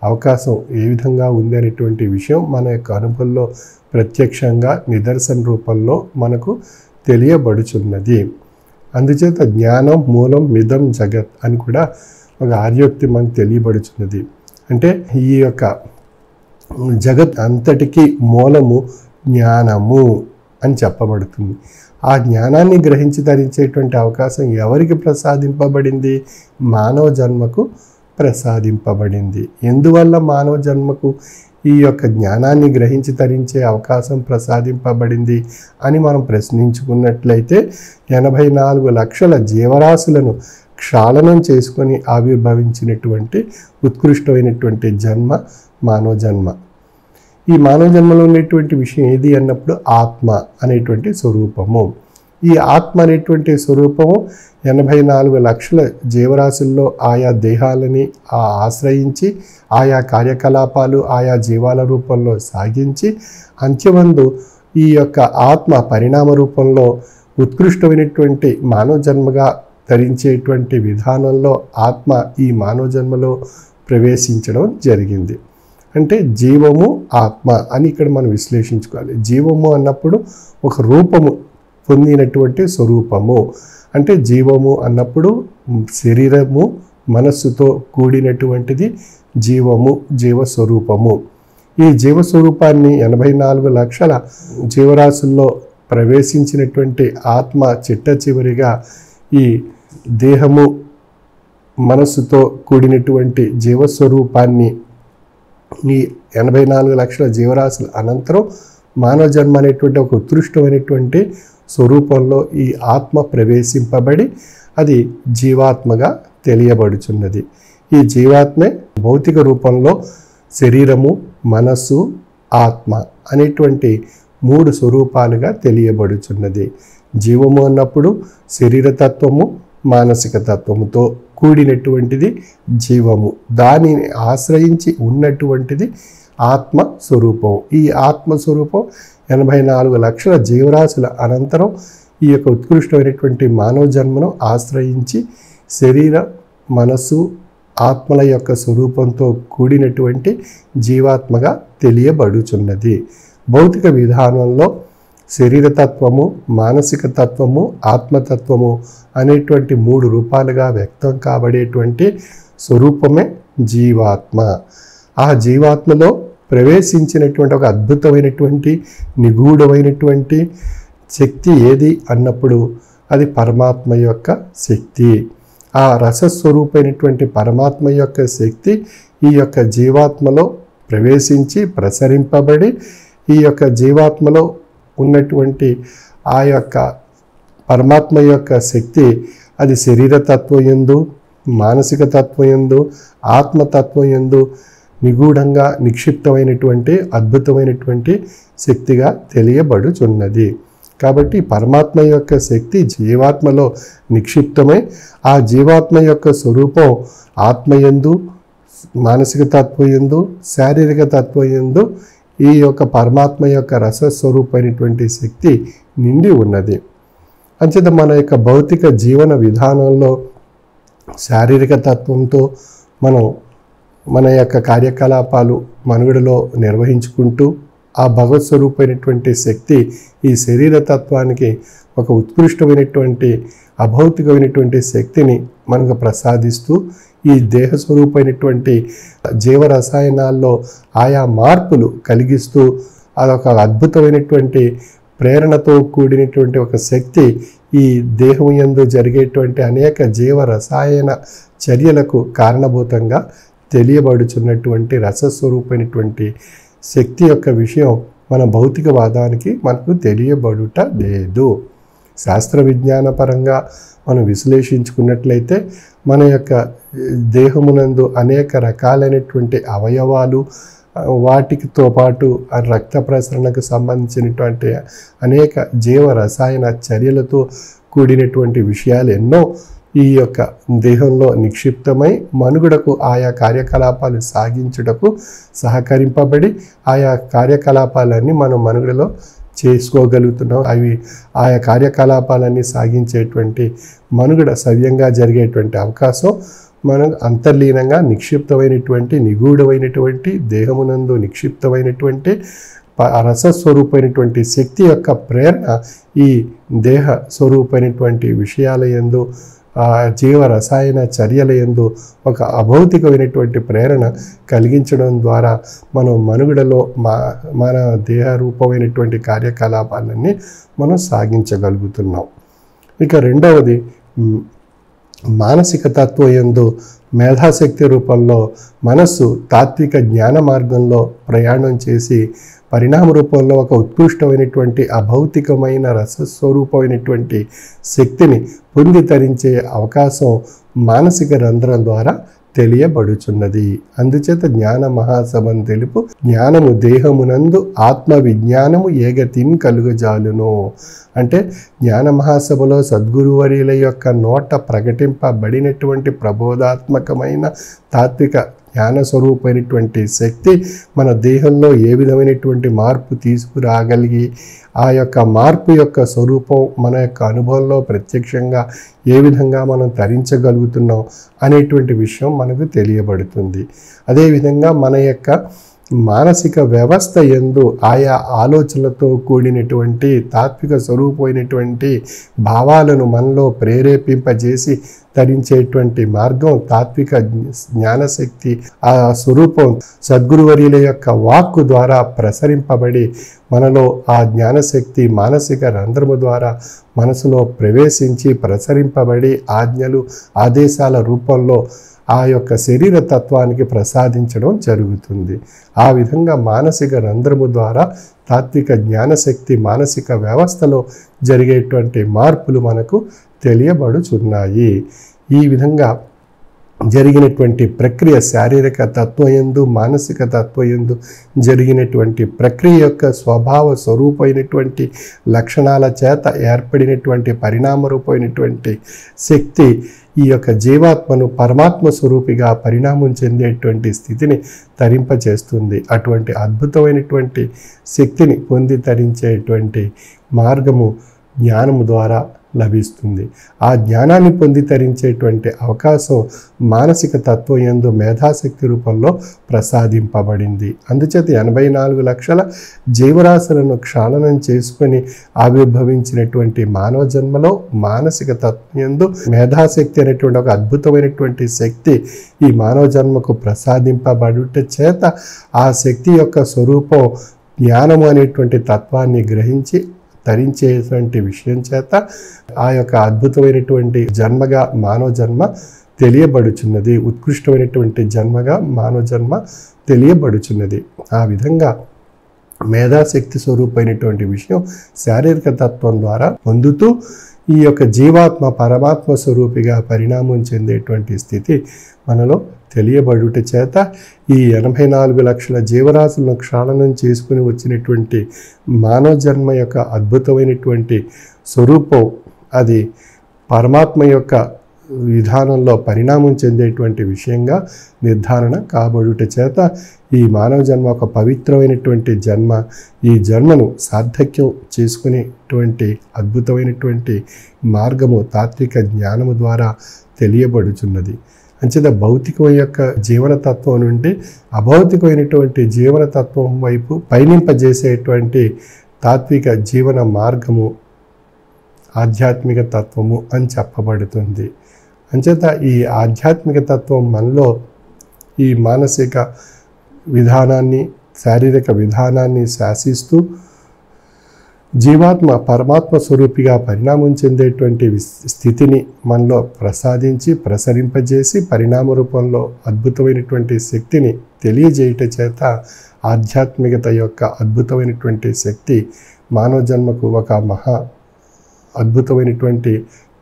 అవకాశం ఏ విధంగా ఉంది అనేటువంటి విషయం మన యొక్క అనుభవంలో ప్రత్యక్షంగా నిదర్శన రూపంలో మనకు తెలియబడుచున్నది. అందుచేత జ్ఞానం మూలం మిదం జగత్ అని కూడా ఒక ఆర్యోక్తి మనకు తెలియబడుచున్నది. అంటే ఈ యొక్క జగత్ అంతటికీ మూలము జ్ఞానము అని చెప్పబడుతుంది. ఆ జ్ఞానాన్ని గ్రహించి ధరించేటువంటి అవకాశం ఎవరికి ప్రసాదింపబడింది? మానవ జన్మకు ప్రసాదింపబడింది. ఎందువల్ల మానవ జన్మకు ఈ యొక్క జ్ఞానాన్ని గ్రహించి తరించే అవకాశం ప్రసాదింపబడింది అని మనం ప్రశ్నించుకున్నట్లయితే 84 లక్షల జీవరాశులను క్షాళనం చేసుకొని ఆవిర్భవించినటువంటి ఉత్కృష్టమైనటువంటి జన్మ మానవ జన్మ. ఈ మానవ జన్మలో ఉండేటువంటి విషయం ఏది అన్నప్పుడు ఆత్మ అనేటువంటి స్వరూపము. ఈ ఆత్మ అనేటువంటి స్వరూపము 84 లక్షల జీవరాశుల్లో ఆయా దేహాలని ఆశ్రయించి ఆయా కార్యకలాపాలు ఆయా జీవాల రూపంలో సాగించి అంత్యమందు ఈ యొక్క ఆత్మ పరిణామ రూపంలో ఉత్కృష్టమైనటువంటి మానవ జన్మగా ధరించేటువంటి విధానంలో ఆత్మ ఈ మానవ జన్మలో ప్రవేశించడం జరిగింది. అంటే జీవము ఆత్మ అని ఇక్కడ మనం విశ్లేషించుకోవాలి. జీవము అన్నప్పుడు ఒక రూపము పొందినటువంటి స్వరూపము. అంటే జీవము అన్నప్పుడు శరీరము మనస్సుతో కూడినటువంటిది జీవము, జీవస్వరూపము. ఈ జీవస్వరూపాన్ని 84 లక్షల జీవరాశుల్లో ప్రవేశించినటువంటి ఆత్మ చిట్ట చివరిగా ఈ దేహము మనస్సుతో కూడినటువంటి జీవస్వరూపాన్ని ఈ 84 లక్షల జీవరాశుల అనంతరం మానవ జన్మ అనేటువంటి ఒక ఉత్కృష్టమైనటువంటి స్వరూపంలో ఈ ఆత్మ ప్రవేశింపబడి అది జీవాత్మగా తెలియబడుచున్నది. ఈ జీవాత్మే భౌతిక రూపంలో శరీరము, మనస్సు, ఆత్మ అనేటువంటి 3 స్వరూపాలుగా తెలియబడుచున్నది. జీవము అన్నప్పుడు శరీరతత్వము, మానసిక తత్వముతో కూడినటువంటిది జీవము. దానిని ఆశ్రయించి ఉన్నటువంటిది ఆత్మ స్వరూపం. ఈ ఆత్మస్వరూపం 84 లక్షల జీవరాశుల అనంతరం ఈ యొక్క ఉత్కృష్టమైనటువంటి మానవ జన్మను ఆశ్రయించి శరీర, మనస్సు, ఆత్మల యొక్క స్వరూపంతో కూడినటువంటి జీవాత్మగా తెలియబడుచున్నది. భౌతిక విధానంలో శరీరతత్వము, మానసిక తత్వము, ఆత్మతత్వము అనేటువంటి 3 రూపాలుగా వ్యక్తం కాబడేటువంటి స్వరూపమే జీవాత్మ. ఆ జీవాత్మలో ప్రవేశించినటువంటి ఒక అద్భుతమైనటువంటి నిగూఢమైనటువంటి శక్తి ఏది అన్నప్పుడు అది పరమాత్మ యొక్క శక్తి. ఆ రసస్వరూపమైనటువంటి పరమాత్మ యొక్క శక్తి ఈ యొక్క జీవాత్మలో ప్రవేశించి ప్రసరింపబడి ఈ యొక్క జీవాత్మలో ఉన్నటువంటి ఆ యొక్క పరమాత్మ యొక్క శక్తి అది శరీరతత్వం యందు, మానసిక తత్వం యందు, ఆత్మతత్వం యందు నిగూఢంగా నిక్షిప్తమైనటువంటి అద్భుతమైనటువంటి శక్తిగా తెలియబడుచున్నది. కాబట్టి పరమాత్మ యొక్క శక్తి జీవాత్మలో నిక్షిప్తమై ఆ జీవాత్మ యొక్క స్వరూపం ఆత్మయందు, మానసిక తత్వయందు, శారీరక తత్వయందు ఈ యొక్క పరమాత్మ యొక్క రసస్వరూపమైనటువంటి శక్తి నిండి ఉన్నది. అంచేత మన యొక్క భౌతిక జీవన విధానంలో శారీరక తత్వంతో మనం మన యొక్క కార్యకలాపాలు మనుగడలో నిర్వహించుకుంటూ ఆ భగవత్ స్వరూపమైనటువంటి శక్తి ఈ శరీర తత్వానికి ఒక ఉత్కృష్టమైనటువంటి అభౌతికమైనటువంటి శక్తిని మనకు ప్రసాదిస్తూ ఈ దేహ స్వరూపమైనటువంటి జీవరసాయనాల్లో ఆయా మార్పులు కలిగిస్తూ అదొక అద్భుతమైనటువంటి ప్రేరణతో కూడినటువంటి ఒక శక్తి ఈ దేహం యందు జరిగేటువంటి అనేక జీవరసాయన చర్యలకు కారణభూతంగా తెలియబడుచున్నటువంటి రసస్వరూపమైనటువంటి శక్తి యొక్క విషయం మన భౌతికవాదానికి మనకు తెలియబడుట లేదు. శాస్త్ర విజ్ఞానపరంగా మనం విశ్లేషించుకున్నట్లయితే మన యొక్క దేహమునందు అనేక రకాలైనటువంటి అవయవాలు, వాటితో పాటు ఆ రక్త ప్రసరణకు సంబంధించినటువంటి అనేక జీవ రసాయన చర్యలతో కూడినటువంటి విషయాలు ఎన్నో ఈ యొక్క దేహంలో నిక్షిప్తమై మనుగడకు ఆయా కార్యకలాపాలు సాగించుటకు సహకరింపబడి ఆయా కార్యకలాపాలన్నీ మనం మనుగడలో చేసుకోగలుగుతున్నాం. అవి ఆయా కార్యకలాపాలన్నీ సాగించేటువంటి మనుగడ సవ్యంగా జరిగేటువంటి అవకాశం మనం అంతర్లీనంగా నిక్షిప్తమైనటువంటి నిగూఢమైనటువంటి దేహమునందు నిక్షిప్తమైనటువంటి రసస్వరూపమైనటువంటి శక్తి యొక్క ప్రేరణ ఈ దేహ స్వరూపమైనటువంటి విషయాల యందు జీవ రసాయన చర్యల యందు ఒక అభౌతికమైనటువంటి ప్రేరణ కలిగించడం ద్వారా మనం మనుగడలో మన దేహ రూపమైనటువంటి కార్యకలాపాలన్నీ మనం సాగించగలుగుతున్నాం. ఇక రెండవది మానసిక తత్వం యందు మేధాశక్తి రూపంలో మనస్సు తాత్విక జ్ఞాన మార్గంలో ప్రయాణం చేసి పరిణామ రూపంలో ఒక ఉత్కృష్టమైనటువంటి అభౌతికమైన రసస్వరూపమైనటువంటి శక్తిని పొంది తరించే అవకాశం మానసిక రంధ్రం ద్వారా తెలియబడుచున్నది. అందుచేత జ్ఞాన మహాసభను తెలుపు జ్ఞానము దేహమునందు ఆత్మ విజ్ఞానము ఏగతిని కలుగజాలును. అంటే జ్ఞాన మహాసభలో సద్గురువర్యుల యొక్క నోట ప్రకటింపబడినటువంటి ప్రబోధాత్మకమైన తాత్విక జ్ఞాన స్వరూపమైనటువంటి శక్తి మన దేహంలో ఏ విధమైనటువంటి మార్పు తీసుకురాగలిగి ఆ యొక్క మార్పు యొక్క స్వరూపం మన యొక్క అనుభవంలో ప్రత్యక్షంగా ఏ విధంగా మనం తరించగలుగుతున్నాం అనేటువంటి విషయం మనకు తెలియబడుతుంది. అదేవిధంగా మన యొక్క మానసిక వ్యవస్థ యందు ఆయా ఆలోచనలతో కూడినటువంటి తాత్విక స్వరూపమైనటువంటి భావాలను మనలో ప్రేరేపింపజేసి తరించేటువంటి మార్గం తాత్విక జ్ఞానశక్తి. ఆ స్వరూపం సద్గురువర్యుల యొక్క వాక్కు ద్వారా ప్రసరింపబడి మనలో ఆ జ్ఞానశక్తి మానసిక రంధ్రము ద్వారా మనసులో ప్రవేశించి ప్రసరింపబడి ఆజ్ఞలు ఆదేశాల రూపంలో ఆ యొక్క శరీర తత్వానికి ప్రసాదించడం జరుగుతుంది. ఆ విధంగా మానసిక రంధ్రము ద్వారా తాత్విక జ్ఞానశక్తి మానసిక వ్యవస్థలో జరిగేటువంటి మార్పులు మనకు తెలియబడుచున్నాయి. ఈ విధంగా జరిగినటువంటి ప్రక్రియ శారీరక తత్వయందు మానసిక తత్వయందు జరిగినటువంటి ప్రక్రియ యొక్క స్వభావ స్వరూపమైనటువంటి లక్షణాల చేత ఏర్పడినటువంటి పరిణామ రూపమైనటువంటి శక్తి ఈ యొక్క జీవాత్మను పరమాత్మ స్వరూపిగా పరిణామం చెందేటువంటి స్థితిని తరింపచేస్తుంది. అటువంటి అద్భుతమైనటువంటి శక్తిని పొంది తరించేటువంటి మార్గము జ్ఞానము ద్వారా లభిస్తుంది. ఆ జ్ఞానాన్ని పొంది తరించేటువంటి అవకాశం మానసిక తత్వం యందు మేధాశక్తి రూపంలో ప్రసాదింపబడింది. అందుచేత 84 లక్షల జీవరాశులను క్షాళనం చేసుకొని ఆవిర్భవించినటువంటి మానవ జన్మలో మానసిక తత్వం యందు మేధాశక్తి అనేటువంటి ఒక అద్భుతమైనటువంటి శక్తి ఈ మానవ జన్మకు ప్రసాదింపబడుట చేత ఆ శక్తి యొక్క స్వరూపం జ్ఞానము అనేటువంటి తత్వాన్ని గ్రహించి తరించేటువంటి విషయం చేత ఆ యొక్క అద్భుతమైనటువంటి జన్మగా మానవ జన్మ తెలియబడుచున్నది. ఉత్కృష్టమైనటువంటి జన్మగా మానవ జన్మ తెలియబడుచున్నది. ఆ విధంగా మేధాశక్తి స్వరూపమైనటువంటి విషయం శారీరక తత్వం ద్వారా పొందుతూ ఈ యొక్క జీవాత్మ పరమాత్మ స్వరూపిగా పరిణామం చెందేటువంటి స్థితి మనలో తెలియబడుట చేత ఈ 84 లక్షల జీవరాశులను క్షాళనం చేసుకుని వచ్చినటువంటి మానవ జన్మ యొక్క అద్భుతమైనటువంటి స్వరూపం అది పరమాత్మ యొక్క విధానంలో పరిణామం చెందేటువంటి విషయంగా నిర్ధారణ కాబడుట చేత ఈ మానవ జన్మ ఒక పవిత్రమైనటువంటి జన్మ. ఈ జన్మను సార్థక్యం చేసుకునేటువంటి అద్భుతమైనటువంటి మార్గము తాత్విక జ్ఞానము ద్వారా తెలియబడుచున్నది. అంచేత భౌతికం యొక్క జీవనతత్వం నుండి అభౌతికమైనటువంటి జీవనతత్వం వైపు పయనింపజేసేటువంటి తాత్విక జీవన మార్గము ఆధ్యాత్మిక తత్వము అని చెప్పబడుతుంది. అంచేత ఈ ఆధ్యాత్మిక తత్వం మనలో ఈ మానసిక విధానాన్ని శారీరక విధానాన్ని శాసిస్తూ జీవాత్మ పరమాత్మ స్వరూపిగా పరిణామం చెందేటువంటి స్థితిని మనలో ప్రసాదించి ప్రసరింపజేసి పరిణామ రూపంలో అద్భుతమైనటువంటి శక్తిని తెలియజేయట చేత ఆధ్యాత్మికత యొక్క అద్భుతమైనటువంటి శక్తి మానవ జన్మకు ఒక మహా అద్భుతమైనటువంటి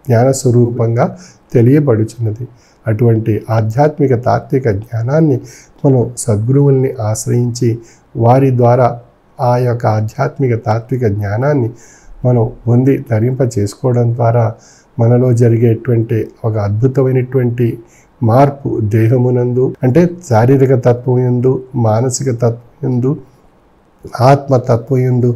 జ్ఞానస్వరూపంగా తెలియబడుచున్నది. అటువంటి ఆధ్యాత్మిక తాత్విక జ్ఞానాన్ని మనం సద్గురువుల్ని ఆశ్రయించి వారి ద్వారా ఆ యొక్క ఆధ్యాత్మిక తాత్విక జ్ఞానాన్ని మనం పొంది ధరింప చేసుకోవడం ద్వారా మనలో జరిగేటువంటి ఒక అద్భుతమైనటువంటి మార్పు దేహమునందు, అంటే శారీరక తత్వం యందు, మానసిక తత్వం యందు, ఆత్మతత్వం యందు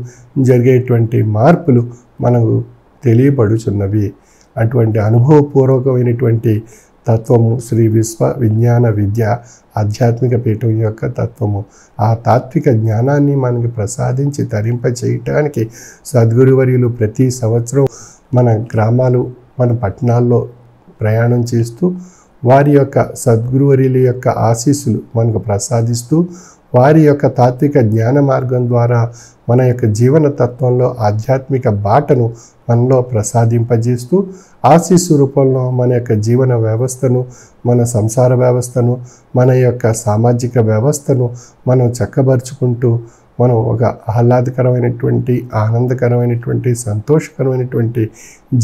జరిగేటువంటి మార్పులు మనకు తెలియబడుచున్నవి. అటువంటి అనుభవపూర్వకమైనటువంటి తత్వము శ్రీ విశ్వ విజ్ఞాన విద్య ఆధ్యాత్మిక పీఠం యొక్క తత్వము. ఆ తాత్విక జ్ఞానాన్ని మనకి ప్రసాదించి తరింప చేయటానికి సద్గురువర్యులు ప్రతి సంవత్సరం మన గ్రామాలు, మన పట్టణాల్లో ప్రయాణం చేస్తూ వారి యొక్క సద్గురువర్యుల యొక్క ఆశీస్సులు మనకు ప్రసాదిస్తూ వారి యొక్క తాత్విక జ్ఞాన మార్గం ద్వారా మన యొక్క జీవన తత్వంలో ఆధ్యాత్మిక బాటను మనలో ప్రసాదింపజేస్తూ ఆశీస్సు రూపంలో మన యొక్క జీవన వ్యవస్థను, మన సంసార వ్యవస్థను, మన యొక్క సామాజిక వ్యవస్థను మనం చక్కబరుచుకుంటూ మనం ఒక ఆహ్లాదకరమైనటువంటి, ఆనందకరమైనటువంటి, సంతోషకరమైనటువంటి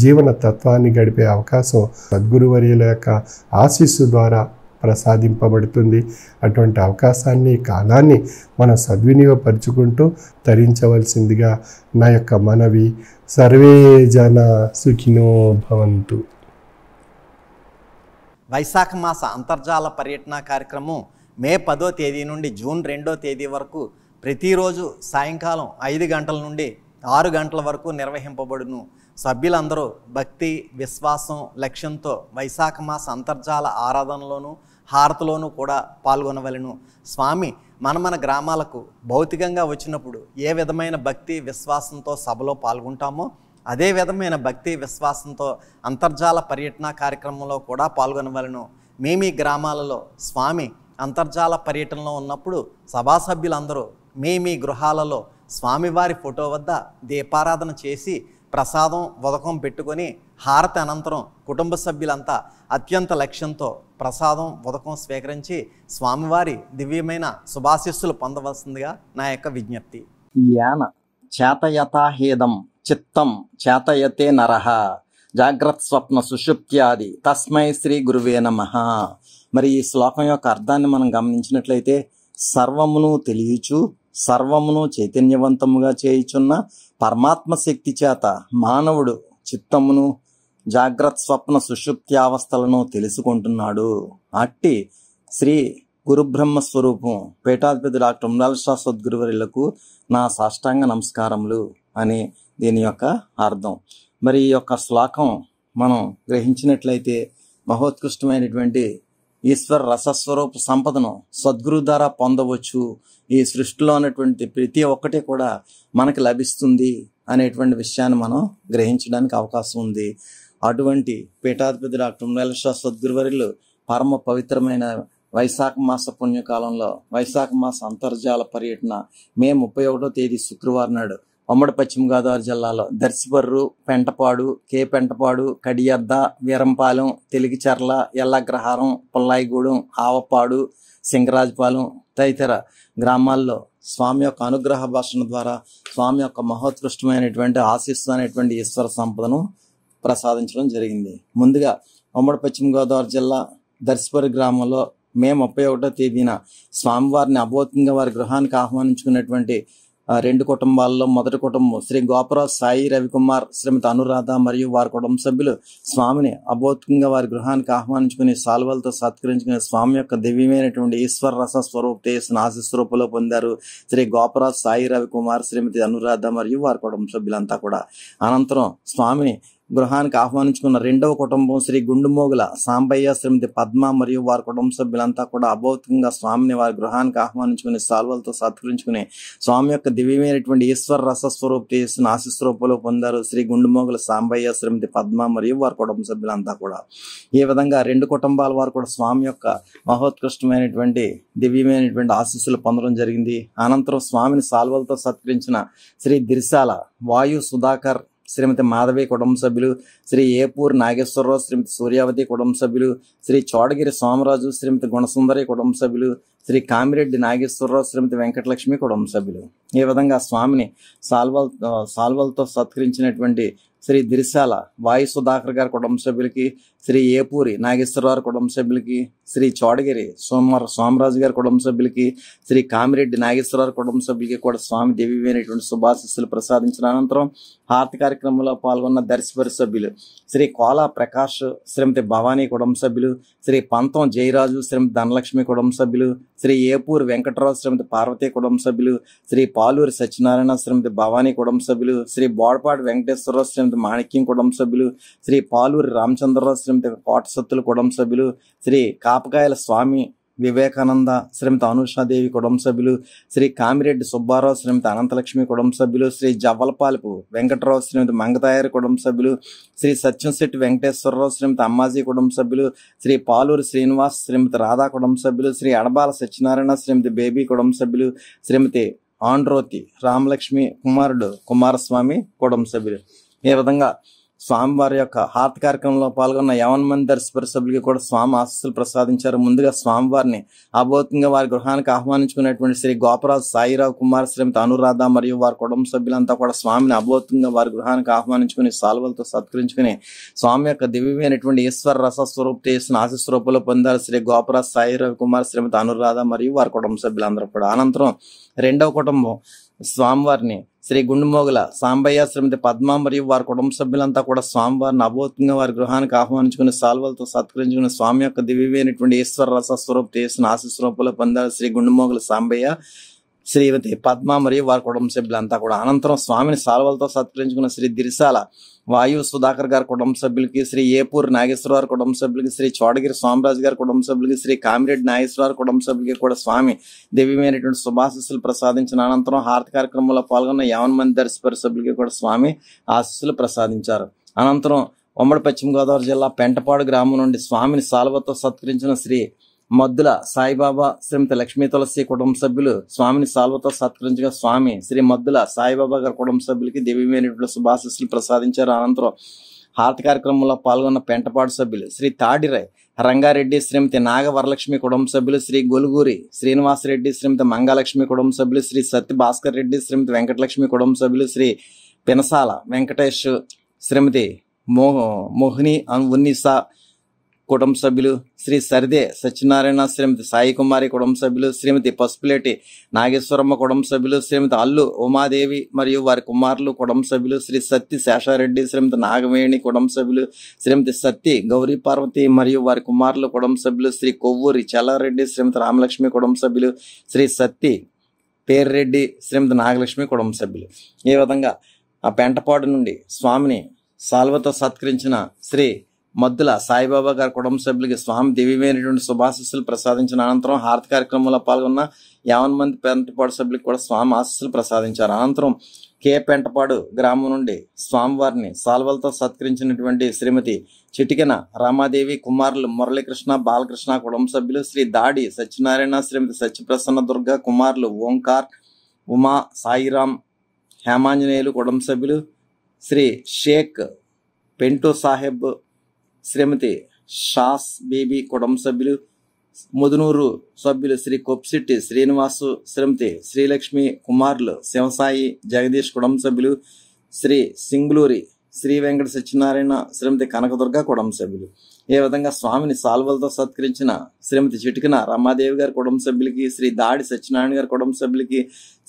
జీవన తత్వాన్ని గడిపే అవకాశం సద్గురువర్యుల యొక్క ఆశీస్సు ద్వారా ప్రసాదింపబడుతుంది. అటువంటి అవకాశాన్ని, కాలాన్ని మనం సద్వినియోగపరుచుకుంటూ తరించవలసిందిగా నా యొక్క మనవి. సర్వే జన సుఖినో భవంతు. వైశాఖ మాస అంతర్జాల పర్యటన కార్యక్రమం మే 10వ తేదీ నుండి జూన్ 2వ తేదీ వరకు ప్రతిరోజు సాయంకాలం 5 గంటల నుండి 6 గంటల వరకు నిర్వహింపబడును. సభ్యులందరూ భక్తి, విశ్వాసం, లక్ష్యంతో వైశాఖ మాస అంతర్జాల ఆరాధనలోను, హారతిలోనూ కూడా పాల్గొనవలెను. స్వామి మన గ్రామాలకు భౌతికంగా వచ్చినప్పుడు ఏ విధమైన భక్తి విశ్వాసంతో సభలో పాల్గొంటామో అదే విధమైన భక్తి విశ్వాసంతో అంతర్జాల పర్యటన కార్యక్రమంలో కూడా పాల్గొనవలెను. మీ గ్రామాలలో స్వామి అంతర్జాల పర్యటనలో ఉన్నప్పుడు సభా సభ్యులందరూ మీ గృహాలలో స్వామివారి ఫోటో వద్ద దీపారాధన చేసి ప్రసాదం ఉదకం పెట్టుకొని హారతి అనంతరం కుటుంబ సభ్యులంతా అత్యంత లక్ష్యంతో ప్రసాదం ఉదకం స్వీకరించి స్వామివారి దివ్యమైన శుభాశీస్సులు పొందవలసిందిగా నా యొక్క విజ్ఞప్తి. యాన చేతయతాహేదం చిత్తం చేతయతే నరః జాగ్రత్త స్వప్న సుషుప్త్యాది తస్మై శ్రీ గురువే నమః. మరి ఈ శ్లోకం యొక్క అర్థాన్ని మనం గమనించినట్లయితే సర్వమును తెలియచు సర్వమును చైతన్యవంతముగా చేయుచున్న పరమాత్మ శక్తి చేత మానవుడు చిత్తమును జాగ్రత్త స్వప్న సుషుప్త్యావస్థలను తెలుసుకుంటున్నాడు. అట్టి శ్రీ గురుబ్రహ్మ స్వరూపం పీఠాధిపతి డాక్టర్ ఉమ్రాల షా సద్గురువర్యులకు నా సాష్టాంగ నమస్కారములు అని దీని యొక్క అర్థం. మరి ఈ యొక్క శ్లోకం మనం గ్రహించినట్లయితే మహోత్కృష్టమైనటువంటి ఈశ్వర రసస్వరూప సంపదను సద్గురు ద్వారా పొందవచ్చు. ఈ సృష్టిలో ఉన్నటువంటి ప్రతి ఒక్కటి కూడా మనకి లభిస్తుంది అనేటువంటి విషయాన్ని మనం గ్రహించడానికి అవకాశం ఉంది. అటువంటి పీఠాధిపతి డాక్టర్ ఉమ్రాల షా సద్గురువర్యులు పరమ పవిత్రమైన వైశాఖ మాస పుణ్యకాలంలో వైశాఖ మాస అంతర్జాల పర్యటన మే 31వ తేదీ శుక్రవారం నాడు ఉమ్మడి పశ్చిమ గోదావరి జిల్లాలో దర్శిపర్రు, పెంటపాడు, కే పెంటపాడు, కడియద్ద, వీరంపాలెం, తెలుగుచెర్ల, ఎల్లగ్రహారం, పుల్లాయిగూడెం, ఆవపాడు, సింగరాజపాలెం తదితర గ్రామాల్లో స్వామి యొక్క అనుగ్రహ భాషణ ద్వారా స్వామి యొక్క మహోత్కృష్టమైనటువంటి ఆశీస్సు అనేటువంటి ఈశ్వర సంపదను ప్రసాదించడం జరిగింది. ముందుగా ఉమ్మడి పశ్చిమ గోదావరి జిల్లా దర్శిపర్రు గ్రామంలో మే 31వ తేదీన స్వామివారిని అభౌతికంగా వారి గృహానికి ఆహ్వానించుకున్నటువంటి 2 కుటుంబాల్లో మొదటి కుటుంబం శ్రీ గోపరాజు సాయి రవికుమార్, శ్రీమతి అనురాధ మరియు వారి కుటుంబ సభ్యులు స్వామిని అభౌతికంగా వారి గృహానికి ఆహ్వానించుకుని సాల్వలతో సత్కరించుకుని స్వామి యొక్క దివ్యమైనటువంటి ఈశ్వర రస స్వరూపేసిన ఆశీస్వరూపంలో పొందారు శ్రీ గోపరాజు సాయి రవికుమార్, శ్రీమతి అనురాధ మరియు వారి కుటుంబ సభ్యులంతా కూడా. అనంతరం స్వామిని గృహానికి ఆహ్వానించుకున్న 2వ కుటుంబం శ్రీ గుండుమోగుల సాంబయ్య, శ్రీమతి పద్మ మరియు వారి కుటుంబ సభ్యులంతా కూడా అభౌతికంగా స్వామిని వారి గృహానికి ఆహ్వానించుకుని సాల్వలతో సత్కరించుకుని స్వామి యొక్క దివ్యమైనటువంటి ఈశ్వర రసస్వరూప చేసిన ఆశీస్వరూపంలో పొందారు శ్రీ గుండుమోగుల సాంబయ్య, శ్రీమతి పద్మ మరియు వారి కుటుంబ సభ్యులంతా కూడా. ఈ విధంగా 2 కుటుంబాల వారు కూడా స్వామి యొక్క మహోత్కృష్టమైనటువంటి దివ్యమైనటువంటి ఆశీస్సులు పొందడం జరిగింది. అనంతరం స్వామిని సాల్వలతో సత్కరించిన శ్రీ దిర్శాల వాయు సుధాకర్, శ్రీమతి మాధవి కుటుంబ సభ్యులు, శ్రీ ఏపూర్ నాగేశ్వరరావు, శ్రీమతి సూర్యావతి కుటుంబ సభ్యులు, శ్రీ చోడగిరి సోమరాజు, శ్రీమతి గుణసుందరి కుటుంబ సభ్యులు, శ్రీ కామిరెడ్డి నాగేశ్వరరావు, శ్రీమతి వెంకటలక్ష్మి కుటుంబ సభ్యులు. ఈ విధంగా స్వామిని సాల్వలతో సత్కరించినటువంటి శ్రీ దిరిశాల వాయు సుధాకర్ గారి కుటుంబ సభ్యులకి, శ్రీ ఏపూరి నాగేశ్వరరావు కుటుంబ సభ్యులకి, శ్రీ చోడగిరి సోమరాజు గారి కుటుంబ సభ్యులకి, శ్రీ కామిరెడ్డి నాగేశ్వరరావు కుటుంబ సభ్యులకి కూడా స్వామి దివ్యమైనటువంటి శుభాశీస్సులు ప్రసాదించిన అనంతరం హారతి కార్యక్రమంలో పాల్గొన్న దర్శపరి సభ్యులు శ్రీ కోలా ప్రకాష్, శ్రీమతి భవానీ కుటుంబ సభ్యులు, శ్రీ పంతం జయరాజు, శ్రీమతి ధనలక్ష్మి కుటుంబ సభ్యులు, శ్రీ ఏపూరి వెంకటరావు, శ్రీమతి పార్వతీ కుటుంబ సభ్యులు, శ్రీ పాలూరి సత్యనారాయణ, శ్రీమతి భవానీ కుటుంబ సభ్యులు, శ్రీ బోడపాటి వెంకటేశ్వరరావు, శ్రీమతి మాణిక్యం కుటుంబ సభ్యులు, శ్రీ పాలూరి రామచంద్రరావు, శ్రీమతి కోటసత్తుల కుటుంబ సభ్యులు, శ్రీ కాపకాయల స్వామి వివేకానంద, శ్రీమతి అనుషాదేవి కుటుంబ సభ్యులు, శ్రీ కామిరెడ్డి సుబ్బారావు, శ్రీమతి అనంతలక్ష్మి కుటుంబ సభ్యులు, శ్రీ జవ్వలపాలపు వెంకటరావు, శ్రీమతి మంగతాయారి కుటుంబ సభ్యులు, శ్రీ సత్యంశెట్టి వెంకటేశ్వరరావు, శ్రీమతి అమ్మాజీ కుటుంబ సభ్యులు, శ్రీ పాలూరి శ్రీనివాస్, శ్రీమతి రాధా కుటుంబ సభ్యులు, శ్రీ అడబాల సత్యనారాయణ, శ్రీమతి బేబీ కుటుంబ సభ్యులు, శ్రీమతి ఆండ్రోతి రామలక్ష్మి కుమారుడు కుమారస్వామి కుటుంబ సభ్యులు. ఈ విధంగా స్వామివారి యొక్క హారతి కార్యక్రమంలో పాల్గొన్న 50 మంది దర్శపరి సభ్యులకి కూడా స్వామి ఆశీస్సులు ప్రసాదించారు. ముందుగా స్వామివారిని అభౌతికంగా వారి గృహానికి ఆహ్వానించుకున్నటువంటి శ్రీ గోపరాజు సాయిరావు కుమార్, శ్రీమతి అనురాధ మరియు వారి కుటుంబ సభ్యులంతా కూడా స్వామిని అభౌతికంగా వారి గృహానికి ఆహ్వానించుకుని సాల్వలతో సత్కరించుకుని స్వామి యొక్క దివ్యమైనటువంటి ఈశ్వర రస స్వరూప్ చేసిన ఆశీస్సు రూపంలో పొందారు శ్రీ గోపరాజు సాయిరావు కుమార్, శ్రీమతి అనురాధ మరియు వారి కుటుంబ సభ్యులందరూ కూడా. అనంతరం రెండవ కుటుంబం స్వామివారిని శ్రీ గుండుమోగుల సాంబయ్య, శ్రీమతి పద్మ మరియు వారి కుటుంబ సభ్యులంతా కూడా స్వామివారిని అభౌతికంగా వారి గృహానికి ఆహ్వానించుకుని సాల్వలతో సత్కరించుకుని స్వామి యొక్క దివ్యమైనటువంటి ఈశ్వర రస స్వరూప్ చేసిన ఆశీస్సు రూపంలో పొందారు శ్రీ గుండుమోగుల సాంబయ్య, శ్రీమతి పద్మ మరియు వారి కుటుంబ సభ్యులంతా కూడా. అనంతరం స్వామిని సాల్వలతో సత్కరించుకున్న శ్రీ దిరిశాల వాయు సుధాకర్ గారి కుటుంబ సభ్యులకి, శ్రీ ఏపూరి నాగేశ్వరరావు కుటుంబ సభ్యులకి, శ్రీ చోడగిరి సోమరాజు గారి కుటుంబ సభ్యులకి, శ్రీ కామిరెడ్డి నాగేశ్వరరావు కుటుంబ సభ్యులకి కూడా స్వామి దివ్యమైనటువంటి శుభాశీస్సులు ప్రసాదించిన అనంతరం హారతి కార్యక్రమంలో పాల్గొన్న 50 మంది దర్శపరి సభ్యులకి కూడా స్వామి ఆశీస్సులు ప్రసాదించారు. అనంతరం ఉమ్మడి పశ్చిమ గోదావరి జిల్లా పెంటపాడు గ్రామం నుండి స్వామిని సాల్వతో సత్కరించిన శ్రీ మద్దుల సాయిబాబా, శ్రీమతి లక్ష్మీ తులసి కుటుంబ సభ్యులు స్వామిని సాల్వతో సత్కరించగా స్వామి శ్రీ మద్దుల సాయిబాబా గారి కుటుంబ సభ్యులకి దివ్యమైనటువంటి శుభాశీస్సులు ప్రసాదించారు. అనంతరం హారతి కార్యక్రమంలో పాల్గొన్న పెంటపాడు సభ్యులు శ్రీ తాడిరాయ్ రంగారెడ్డి, శ్రీమతి నాగవరలక్ష్మి కుటుంబ సభ్యులు, శ్రీ గొలుగూరి శ్రీనివాసరెడ్డి, శ్రీమతి మంగాలక్ష్మి కుటుంబ సభ్యులు, శ్రీ సత్య భాస్కర్ రెడ్డి, శ్రీమతి వెంకటలక్ష్మి కుటుంబ సభ్యులు, శ్రీ పినసాల వెంకటేష్, శ్రీమతి మోహిని ఉన్నీసా కుటుంబ సభ్యులు, శ్రీ సరిదే సత్యనారాయణ, శ్రీమతి సాయి కుమారి కుటుంబ సభ్యులు, శ్రీమతి పసుపులేటి నాగేశ్వరమ్మ కుటుంబ సభ్యులు, శ్రీమతి అల్లు ఉమాదేవి మరియు వారి కుమారులు కుటుంబ సభ్యులు, శ్రీ సత్తి శేషారెడ్డి, శ్రీమతి నాగవేణి కుటుంబ సభ్యులు, శ్రీమతి సత్తి గౌరీ పార్వతి మరియు వారి కుమారులు కుటుంబ సభ్యులు, శ్రీ కొవ్వూరి చల్లారెడ్డి, శ్రీమతి రామలక్ష్మి కుటుంబ సభ్యులు, శ్రీ సత్తి పేర్రెడ్డి, శ్రీమతి నాగలక్ష్మి కుటుంబ సభ్యులు. ఈ విధంగా ఆ పెంటపాడు నుండి స్వామిని సాల్వతో సత్కరించిన శ్రీ మద్దుల సాయిబాబా గారి కుటుంబ సభ్యులకి స్వామి దివ్యమైనటువంటి శుభాశీస్సులు ప్రసాదించిన అనంతరం హారతి కార్యక్రమంలో పాల్గొన్న 50 మంది పెంటపాడు సభ్యులకు కూడా స్వామి ఆశీస్సులు ప్రసాదించారు. అనంతరం కే పెంటపాడు గ్రామం నుండి స్వామివారిని సాల్వలతో సత్కరించినటువంటి శ్రీమతి చిటికెన రామాదేవి కుమారులు మురళీకృష్ణ, బాలకృష్ణ కుటుంబ సభ్యులు, శ్రీ దాడి సత్యనారాయణ, శ్రీమతి సత్యప్రసన్న దుర్గ కుమారులు ఓంకార్, ఉమా, సాయిరాం, హేమాంజనేయులు కుటుంబ సభ్యులు, శ్రీ షేక్ పెంటూ సాహెబ్, శ్రీమతి షాస్ బేబీ కుటుంబ సభ్యులు, ముదునూరు సభ్యులు శ్రీ కొప్సిట్టి శ్రీనివాసు, శ్రీమతి శ్రీలక్ష్మి కుమారులు శివసాయి, జగదీష్ కుటుంబ సభ్యులు, శ్రీ సింగులూరి శ్రీ వెంకట సత్యనారాయణ, శ్రీమతి కనకదుర్గ కుటుంబ సభ్యులు. ఈ విధంగా స్వామిని సాల్వలతో సత్కరించిన శ్రీమతి చిటికన రమాదేవి గారి కుటుంబ సభ్యులకి, శ్రీ దాడి సత్యనారాయణ గారి కుటుంబ సభ్యులకి,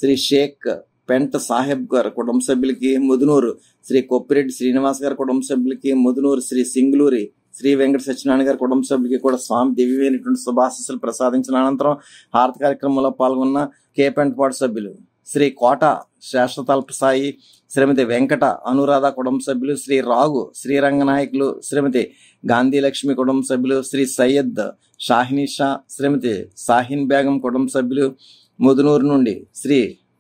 శ్రీ షేక్ పెంట సాహెబ్ గారి కుటుంబ సభ్యులకి, ముదునూరు శ్రీ కొప్పిరెడ్డి శ్రీనివాస్ గారి కుటుంబ సభ్యులకి, ముదునూరు శ్రీ సింగులూరి శ్రీ వెంకట సత్యనారాయణ గారి కుటుంబ సభ్యులకి కూడా స్వామి దివ్యమైనటువంటి శుభాశీస్సులు ప్రసాదించిన అనంతరం హారతి కార్యక్రమంలో పాల్గొన్న కే పెంటపాడు సభ్యులు శ్రీ కోట శాశ్వతల్ప సాయి, శ్రీమతి వెంకట అనురాధ కుటుంబ సభ్యులు, శ్రీ రాగు శ్రీరంగనాయకులు, శ్రీమతి గాంధీలక్ష్మి కుటుంబ సభ్యులు, శ్రీ సయ్యద్ షాహినిషా, శ్రీమతి సాహిన్ బేగం కుటుంబ సభ్యులు, ముదునూరు నుండి శ్రీ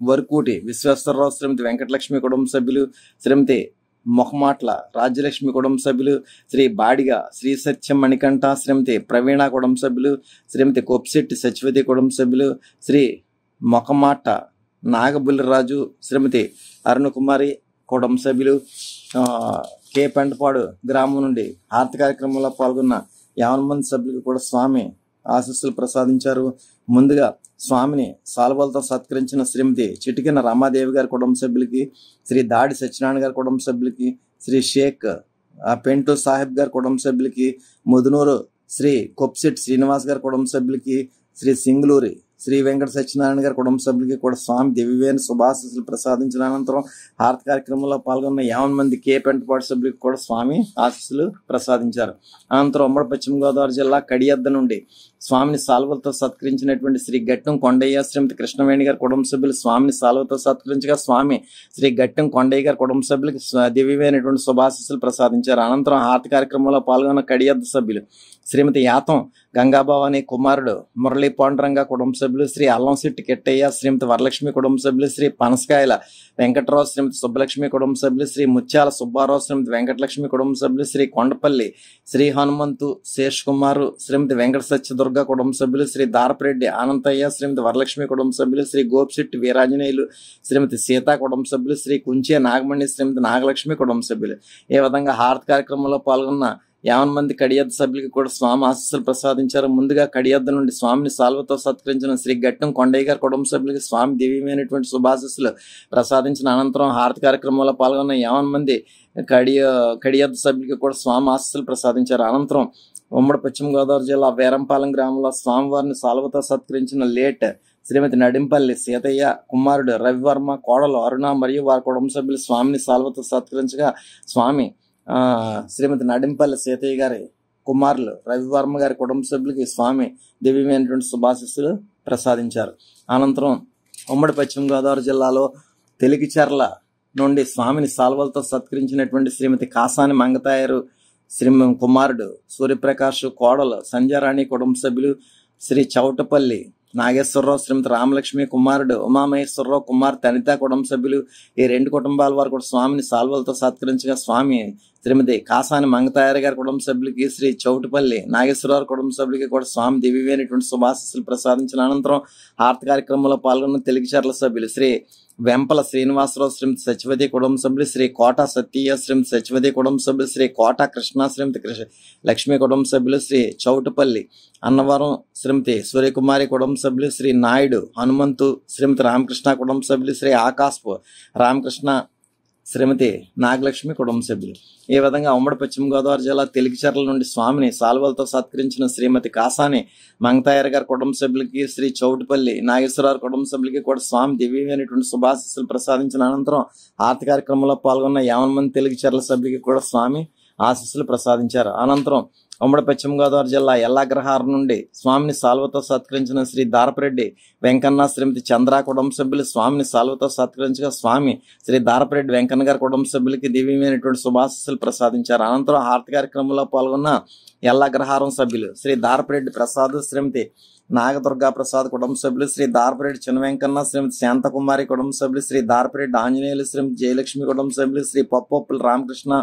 వరకూటి విశ్వేశ్వరరావు, శ్రీమతి వెంకటలక్ష్మి కుటుంబ సభ్యులు, శ్రీమతి మొహమాట్ల రాజ్యలక్ష్మి కుటుంబ సభ్యులు, శ్రీ బాడిగ శ్రీ సత్యం మణికంఠ, శ్రీమతి ప్రవీణ కుటుంబ సభ్యులు, శ్రీమతి కొప్సిట్టి సచివతి కుటుంబ సభ్యులు, శ్రీ మొకమాట నాగబుల్లిరాజు, శ్రీమతి అరుణకుమారి కుటుంబ సభ్యులు. కే పెంటపాడు గ్రామం నుండి హారతి కార్యక్రమంలో పాల్గొన్న 50 మంది సభ్యులకు కూడా స్వామి ఆశీస్సులు ప్రసాదించారు. ముందుగా స్వామిని సాల్వలతో సత్కరించిన శ్రీమతి చిటికెన రామాదేవి గారి కుటుంబ సభ్యులకి, శ్రీ దాడి సత్యనారాయణ గారి కుటుంబ సభ్యులకి, శ్రీ షేక్ పెంటు సాహెబ్ గారి కుటుంబ సభ్యులకి, ముదునూరు శ్రీ కొప్సిట్ శ్రీనివాస్ గారి కుటుంబ సభ్యులకి, శ్రీ సింగులూరి శ్రీ వెంకట సత్యనారాయణ గారి కుటుంబ సభ్యులకి కూడా స్వామి దివ్యవేణ శుభాశీస్సులు ప్రసాదించిన అనంతరం హారతి కార్యక్రమంలో పాల్గొన్న 50 మంది కే పెంటపాడు సభ్యులకి కూడా స్వామి ఆశీస్సులు ప్రసాదించారు. అనంతరం ఉమ్మడి పశ్చిమ గోదావరి జిల్లా కడియద్ద నుండి స్వామిని సాల్వలతో సత్కరించినటువంటి శ్రీ గట్టం కొండయ్య శ్రీమతి కృష్ణవేణి గారి కుటుంబ సభ్యులు స్వామిని సాల్వతో సత్కరించగా స్వామి శ్రీ గట్టం కొండయ్య గారి కుటుంబ సభ్యులకి దివ్యమైనటువంటి శుభాశీస్సులు ప్రసాదించారు. అనంతరం హారతి కార్యక్రమంలో పాల్గొన్న కడియద్ద సభ్యులు శ్రీమతి యాతం గంగాభవాని కుమారుడు మురళీ పాండురంగ కుటుంబ సభ్యులు శ్రీ అల్లంశెట్టి కెట్టయ్య శ్రీమతి వరలక్ష్మి కుటుంబ సభ్యులు శ్రీ పనసకాయల వెంకటరావు శ్రీమతి సుబ్బలక్ష్మి కుటుంబ సభ్యులు శ్రీ ముత్యాల సుబ్బారావు శ్రీమతి వెంకటలక్ష్మి కుటుంబ సభ్యులు శ్రీ కొండపల్లి శ్రీ హనుమంతు శేష్ కుమారు శ్రీమతి వెంకట సత్యదుర్గ కుటుంబ సభ్యులు శ్రీ దారపరెడ్డి ఆనంతయ్య శ్రీమతి వరలక్ష్మి కుటుంబ సభ్యులు శ్రీ గోపిశెట్టి వీరాంజనేయులు శ్రీమతి సీతా కుటుంబ సభ్యులు శ్రీ కుంచే నాగమణి శ్రీమతి నాగలక్ష్మి కుటుంబ సభ్యులు. ఈ విధంగా హారతి కార్యక్రమంలో పాల్గొన్న 50 మంది కడియద్ద సభ్యులకి కూడా స్వామి ఆశీస్సులు ప్రసాదించారు. ముందుగా కడియద్ద నుండి స్వామిని సాల్వతో సత్కరించిన శ్రీ గట్టం కొండయ్య గారి కుటుంబ సభ్యులకి స్వామి దివ్యమైనటువంటి శుభాశీస్సులు ప్రసాదించిన అనంతరం హారతి కార్యక్రమంలో పాల్గొన్న 50 మంది కడియద్ద సభ్యులకి కూడా స్వామి ఆశీస్సులు ప్రసాదించారు. అనంతరం ఉమ్మడి పశ్చిమ గోదావరి జిల్లా వేరంపాలెం గ్రామంలో స్వామివారిని సాల్వతో సత్కరించిన లేట్ శ్రీమతి నడింపల్లి సీతయ్య కుమారుడు రవివర్మ, కోడలు అరుణ మరియు వారి కుటుంబ సభ్యులు స్వామిని సాల్వతో సత్కరించగా స్వామి శ్రీమతి నడింపల్లి సీతయ్య గారి కుమారులు రవివర్మ గారి కుటుంబ సభ్యులకి స్వామి దివ్యమైనటువంటి శుభాశీస్సులు ప్రసాదించారు. అనంతరం ఉమ్మడి పశ్చిమ గోదావరి జిల్లాలో తెలికిచెర్ల నుండి స్వామిని సాల్వలతో సత్కరించినటువంటి శ్రీమతి కాసాని మంగతాయరు కుమారుడు సూర్యప్రకాష్, కోడలు సంధ్యారాణి కుటుంబ సభ్యులు శ్రీ చౌటపల్లి నాగేశ్వరరావు శ్రీమతి రామలక్ష్మి కుమారుడు ఉమామహేశ్వరరావు కుమార్తె అనిత కుటుంబ సభ్యులు ఈ 2 కుటుంబాల వారు కూడా స్వామిని సాల్వలతో సత్కరించగా స్వామి శ్రీమతి కాసాని మంగతాయర్ గారి కుటుంబ సభ్యులకి శ్రీ చౌటుపల్లి నాగేశ్వరరావు కుటుంబ సభ్యులకి కూడా స్వామి దివ్యమైనటువంటి శుభాశీస్సులు ప్రసాదించిన అనంతరం హారతి కార్యక్రమంలో పాల్గొన్న తెలికిచెర్ల సభ్యులు శ్రీ వెంపల శ్రీనివాసరావు శ్రీమతి సత్యవతి కుటుంబ సభ్యులు శ్రీ కోట సత్య శ్రీమతి సత్యవతి కుటుంబ సభ్యులు శ్రీ కోట కృష్ణ శ్రీమతి లక్ష్మీ కుటుంబ సభ్యులు శ్రీ చౌటుపల్లి అన్నవరం శ్రీమతి సూర్యకుమారి కుటుంబ సభ్యులు శ్రీ నాయుడు హనుమంతు శ్రీమతి రామకృష్ణ కుటుంబ సభ్యులు శ్రీ ఆకాశపు రామకృష్ణ శ్రీమతి నాగలక్ష్మి కుటుంబ సభ్యులు. ఈ విధంగా ఉమ్మడి పశ్చిమ గోదావరి జిల్లా తెలికిచెర్ల నుండి స్వామిని సాల్వలతో సత్కరించిన శ్రీమతి కాసాని మంగతాయర్ గారి కుటుంబ సభ్యులకి శ్రీ చౌటుపల్లి నాగేశ్వరరావు కుటుంబ సభ్యులకి కూడా స్వామి దివ్యమైనటువంటి శుభాశీస్సులు ప్రసాదించిన అనంతరం హారతి కార్యక్రమంలో పాల్గొన్న 50 మంది తెలికిచెర్ల సభ్యులకి కూడా స్వామి ఆశీస్సులు ప్రసాదించారు. అనంతరం ఉమ్మడి పశ్చిమ గోదావరి జిల్లా ఎల్లాగ్రహారం నుండి స్వామిని సాల్వతో సత్కరించిన శ్రీ దారపరెడ్డి వెంకన్న శ్రీమతి చంద్ర కుటుంబ సభ్యులు స్వామిని సాల్వతో సత్కరించగా స్వామి శ్రీ దారపరెడ్డి వెంకన్న గారి కుటుంబ సభ్యులకి దివ్యమైనటువంటి శుభాశీస్సులు ప్రసాదించారు. అనంతరం హారతి కార్యక్రమంలో పాల్గొన్న ఎల్లాగ్రహారం సభ్యులు శ్రీ దారపరెడ్డి ప్రసాద్ శ్రీమతి నాగదుర్గా ప్రసాద్ కుటుంబ సభ్యులు శ్రీ దారపరెడ్డి చిన్న వెంకన్న శ్రీమతి శాంతకుమారి కుటుంబ సభ్యులు శ్రీ దారపరెడ్డి ఆంజనేయులు శ్రీమతి జయలక్ష్మి కుటుంబ సభ్యులు శ్రీ పప్పొప్పుల రామకృష్ణ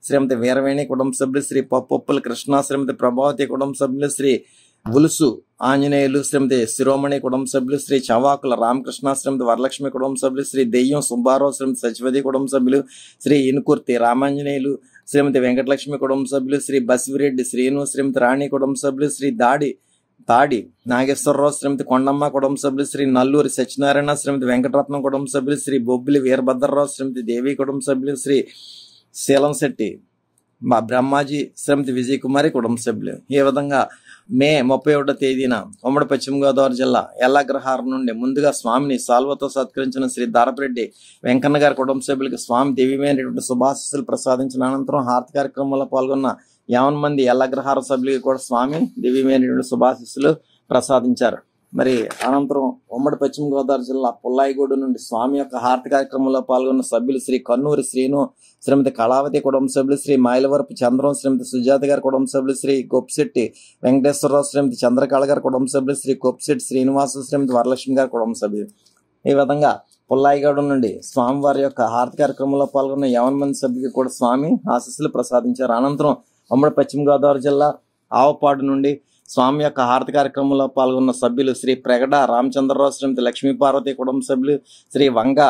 శ్రీమతి వీరవేణి కుటుంబ సభ్యులు శ్రీ పప్పొప్పుల కృష్ణ శ్రీమతి ప్రభావతి కుటుంబ సభ్యులు శ్రీ ఉలుసు ఆంజనేయులు శ్రీమతి శిరోమణి కుటుంబ సభ్యులు శ్రీ చవాకుల రామకృష్ణ శ్రీమతి వరలక్ష్మి కుటుంబ సభ్యులు శ్రీ దెయ్యం సుబ్బారావు శ్రీమతి సచివతి కుటుంబ సభ్యులు శ్రీ ఇనుకుర్తి రామాంజనేయులు శ్రీమతి వెంకటలక్ష్మి కుటుంబ సభ్యులు శ్రీ బసివిరెడ్డి శ్రీను శ్రీమతి రాణి కుటుంబ సభ్యులు శ్రీ తాడి నాగేశ్వరరావు శ్రీమతి కొండమ్మ కుటుంబ సభ్యులు శ్రీ నల్లూరి సత్యనారాయణ శ్రీమతి వెంకటరత్నం కుటుంబ సభ్యులు శ్రీ బొబ్బిలి వీరభద్రరావు శ్రీమతి దేవి కుటుంబ సభ్యులు శ్రీ శీలంశెట్టి బ్రహ్మాజీ శ్రీమతి విజయకుమారి కుటుంబ సభ్యులు. ఈ విధంగా మే 31వ తేదీన ఉమ్మడి పశ్చిమ గోదావరి జిల్లా ఎల్లాగ్రహారం నుండి ముందుగా స్వామిని సాల్వతో సత్కరించిన శ్రీ దారపరెడ్డి వెంకన్న గారి కుటుంబ సభ్యులకి స్వామి దివ్యమైనటువంటి శుభాశీస్సులు ప్రసాదించిన అనంతరం హారతి కార్యక్రమంలో పాల్గొన్న 50 మంది ఎల్లాగ్రహార సభ్యులకి కూడా స్వామి దివ్యమైనటువంటి శుభాశీస్సులు ప్రసాదించారు. మరి అనంతరం ఉమ్మడి పశ్చిమ గోదావరి జిల్లా పుల్లాయిగూడు నుండి స్వామి యొక్క హారతి కార్యక్రమంలో పాల్గొన్న సభ్యులు శ్రీ కన్నూరి శ్రీను శ్రీమతి కళావతి కుటుంబ సభ్యులు శ్రీ మైలవరపు చంద్రం శ్రీమతి సుజాత గారి కుటుంబ సభ్యులు శ్రీ గొప్పిశెట్టి వెంకటేశ్వరరావు శ్రీమతి చంద్రకళ గారి కుటుంబ సభ్యులు శ్రీ గొప్పిశెట్టి శ్రీనివాసు శ్రీమతి వరలక్ష్మి గారి కుటుంబ సభ్యులు. ఈ విధంగా పుల్లాయిగూడ నుండి స్వామివారి యొక్క హారతి కార్యక్రమంలో పాల్గొన్న 50 మంది సభ్యులకి కూడా స్వామి ఆశీస్సులు ప్రసాదించారు. అనంతరం ఉమ్మడి పశ్చిమ గోదావరి జిల్లా ఆవపాడు నుండి స్వామి యొక్క హారతి కార్యక్రమంలో పాల్గొన్న సభ్యులు శ్రీ ప్రగడ రామచంద్రరావు శ్రీమతి లక్ష్మీపార్వతి కుటుంబ సభ్యులు శ్రీ వంగ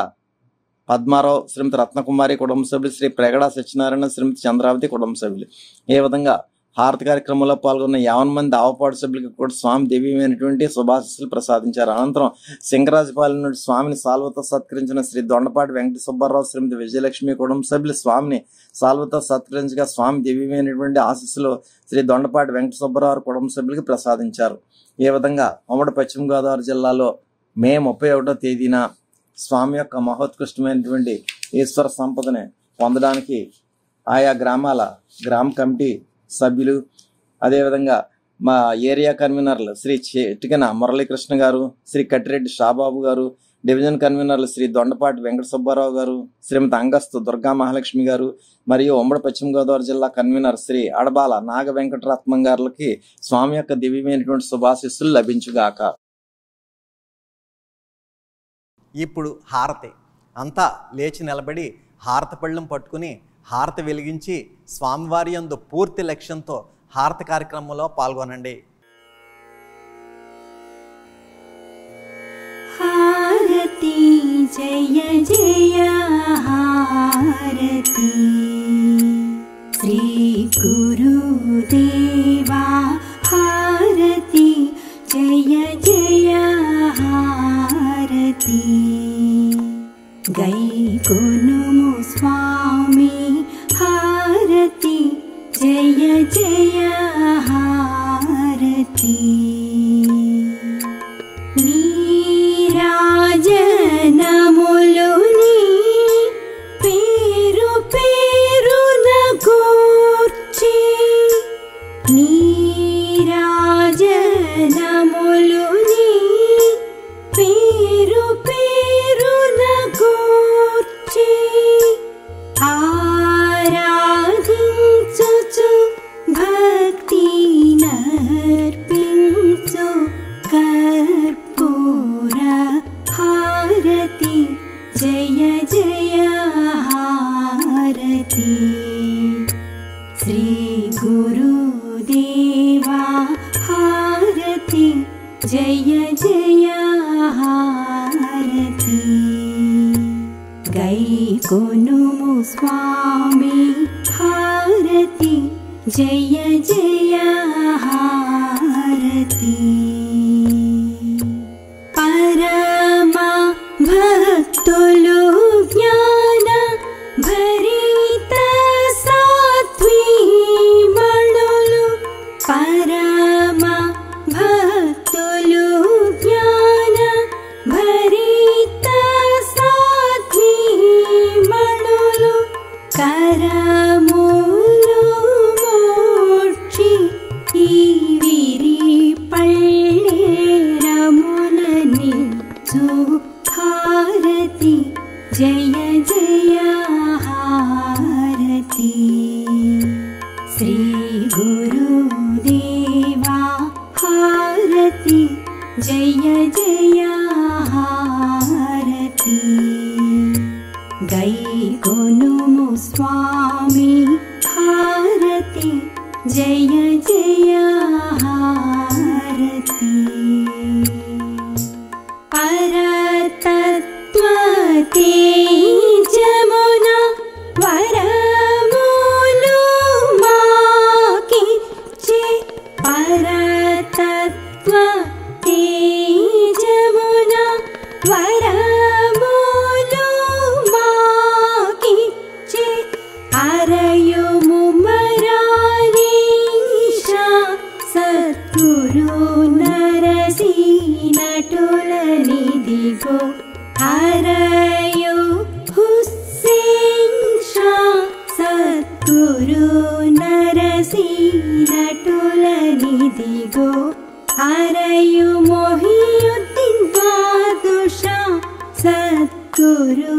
పద్మారావు శ్రీమతి రత్నకుమారి కుటుంబ సభ్యులు శ్రీ ప్రగడ సత్యనారాయణ శ్రీమతి చంద్రావతి కుటుంబ సభ్యులు. ఈ విధంగా హారతి కార్యక్రమంలో పాల్గొన్న 50 మంది ఆవపాడు సభ్యులకు కూడా స్వామి దివ్యమైనటువంటి శుభాశీస్సులు ప్రసాదించారు. అనంతరం సింగరాజపాలెం నుండి స్వామిని సాల్వతో సత్కరించిన శ్రీ దొండపాటి వెంకట సుబ్బారావు, శ్రీమతి విజయలక్ష్మి కుటుంబ సభ్యులు స్వామిని సాల్వతో సత్కరించగా స్వామి దివ్యమైనటువంటి ఆశీస్సులు శ్రీ దొండపాటి వెంకట సుబ్బారావు కుటుంబ సభ్యులకు ప్రసాదించారు. ఈ విధంగా ఉమ్మడి పశ్చిమ గోదావరి జిల్లాలో మే 31వ తేదీన స్వామి యొక్క మహోత్కృష్టమైనటువంటి ఈశ్వర సంపదని పొందడానికి ఆయా గ్రామాల గ్రామ కమిటీ సభ్యులు, అదేవిధంగా మా ఏరియా కన్వీనర్లు శ్రీ చిటికెన మురళీకృష్ణ గారు, శ్రీ కట్టిరెడ్డి షాబాబు గారు, డివిజన్ కన్వీనర్లు శ్రీ దొండపాటి వెంకట సుబ్బారావు గారు, శ్రీమతి అంగస్తు దుర్గా మహాలక్ష్మి గారు మరియు ఉమ్మడి పశ్చిమ గోదావరి జిల్లా కన్వీనర్ శ్రీ అడబాల నాగ వెంకటరత్నం గారులకి స్వామి యొక్క దివ్యమైనటువంటి శుభాశీస్సులు లభించుగాక. ఇప్పుడు హారతి అంతా లేచి నిలబడి హారతి పళ్ళెం పట్టుకుని హారతి వెలిగించి స్వామివారి యందు పూర్తి లక్ష్యంతో హారతి కార్యక్రమంలో పాల్గొనండి. హారతి జయ జయ హారతి శ్రీ గురుదేవా హారతి జయ జయ హారతి గైకొనుము స్వామి హారతి జయ జయ హారతి నీరాజనములుని పేరు పేరున గూర్చి నీరాజనములుని పేరు పేరున గూర్చి ఆరాధించుచు భక్తి నర్పించు కర్పూర హారతి జయ జయ హారతి శ్రీ గురుదేవా హారతి జయ జయ హారతి గైకొనుము స్వామి హారతి జయ జయ హారతి పరమ భక్తులు జ్ఞాన భరిత సాత్వీమణులు పరమ భక్తులు జ్ఞాన భరిత సాత్వీమణులు కరములు మోక్షి ఈ విరి పళ్ళేరములని హారతి జయ జయ హారతి శ్రీ గురుదేవా హారతి జయ జయ హారతి గైకొనుము స్వామి హారతి జయ జయ హారతి పరతత్వ తేజమున వరములు మాకిచ్చే పరతత్వ తేజమున వరములు మాకిచ్చే అరయుము మరాలీషా సద్గురు నరసీనటులనిదిగో అరయు హుస్సేన్ షా సద్గురు నరసీనటులనిదిగో అరయు మొహియుద్దీన్ బాదుషా సద్గురు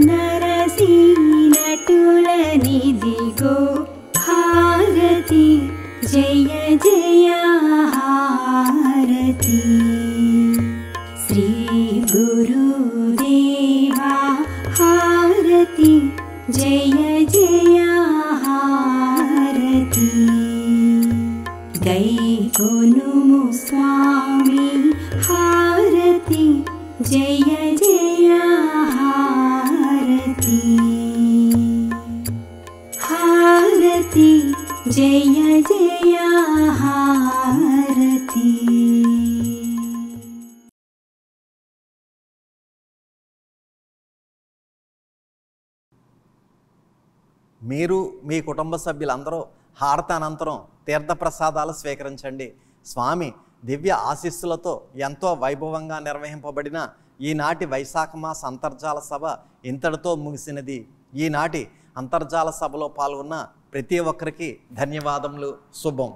నరసీనటులనిదిగో హారతి జయ జయ హారతి శ్రీ గురుదేవా హారతి జయ జయ హారతి గైకొనుము స్వామి హారతి జయ జయ హారతి హారతి जय जय हारती। మీరు మీ కుటుంబ సభ్యులందరూ హారతి అనంతరం తీర్థప్రసాదాలు స్వీకరించండి. స్వామి దివ్య ఆశీస్సులతో ఎంతో వైభవంగా నిర్వహింపబడిన ఈనాటి వైశాఖ మాస అంతర్జాల సభ ఇంతటితో ముగిసినది. ఈనాటి అంతర్జాల సభలో పాల్గొన్న ప్రతి ఒక్కరికి ధన్యవాదములు. శుభం.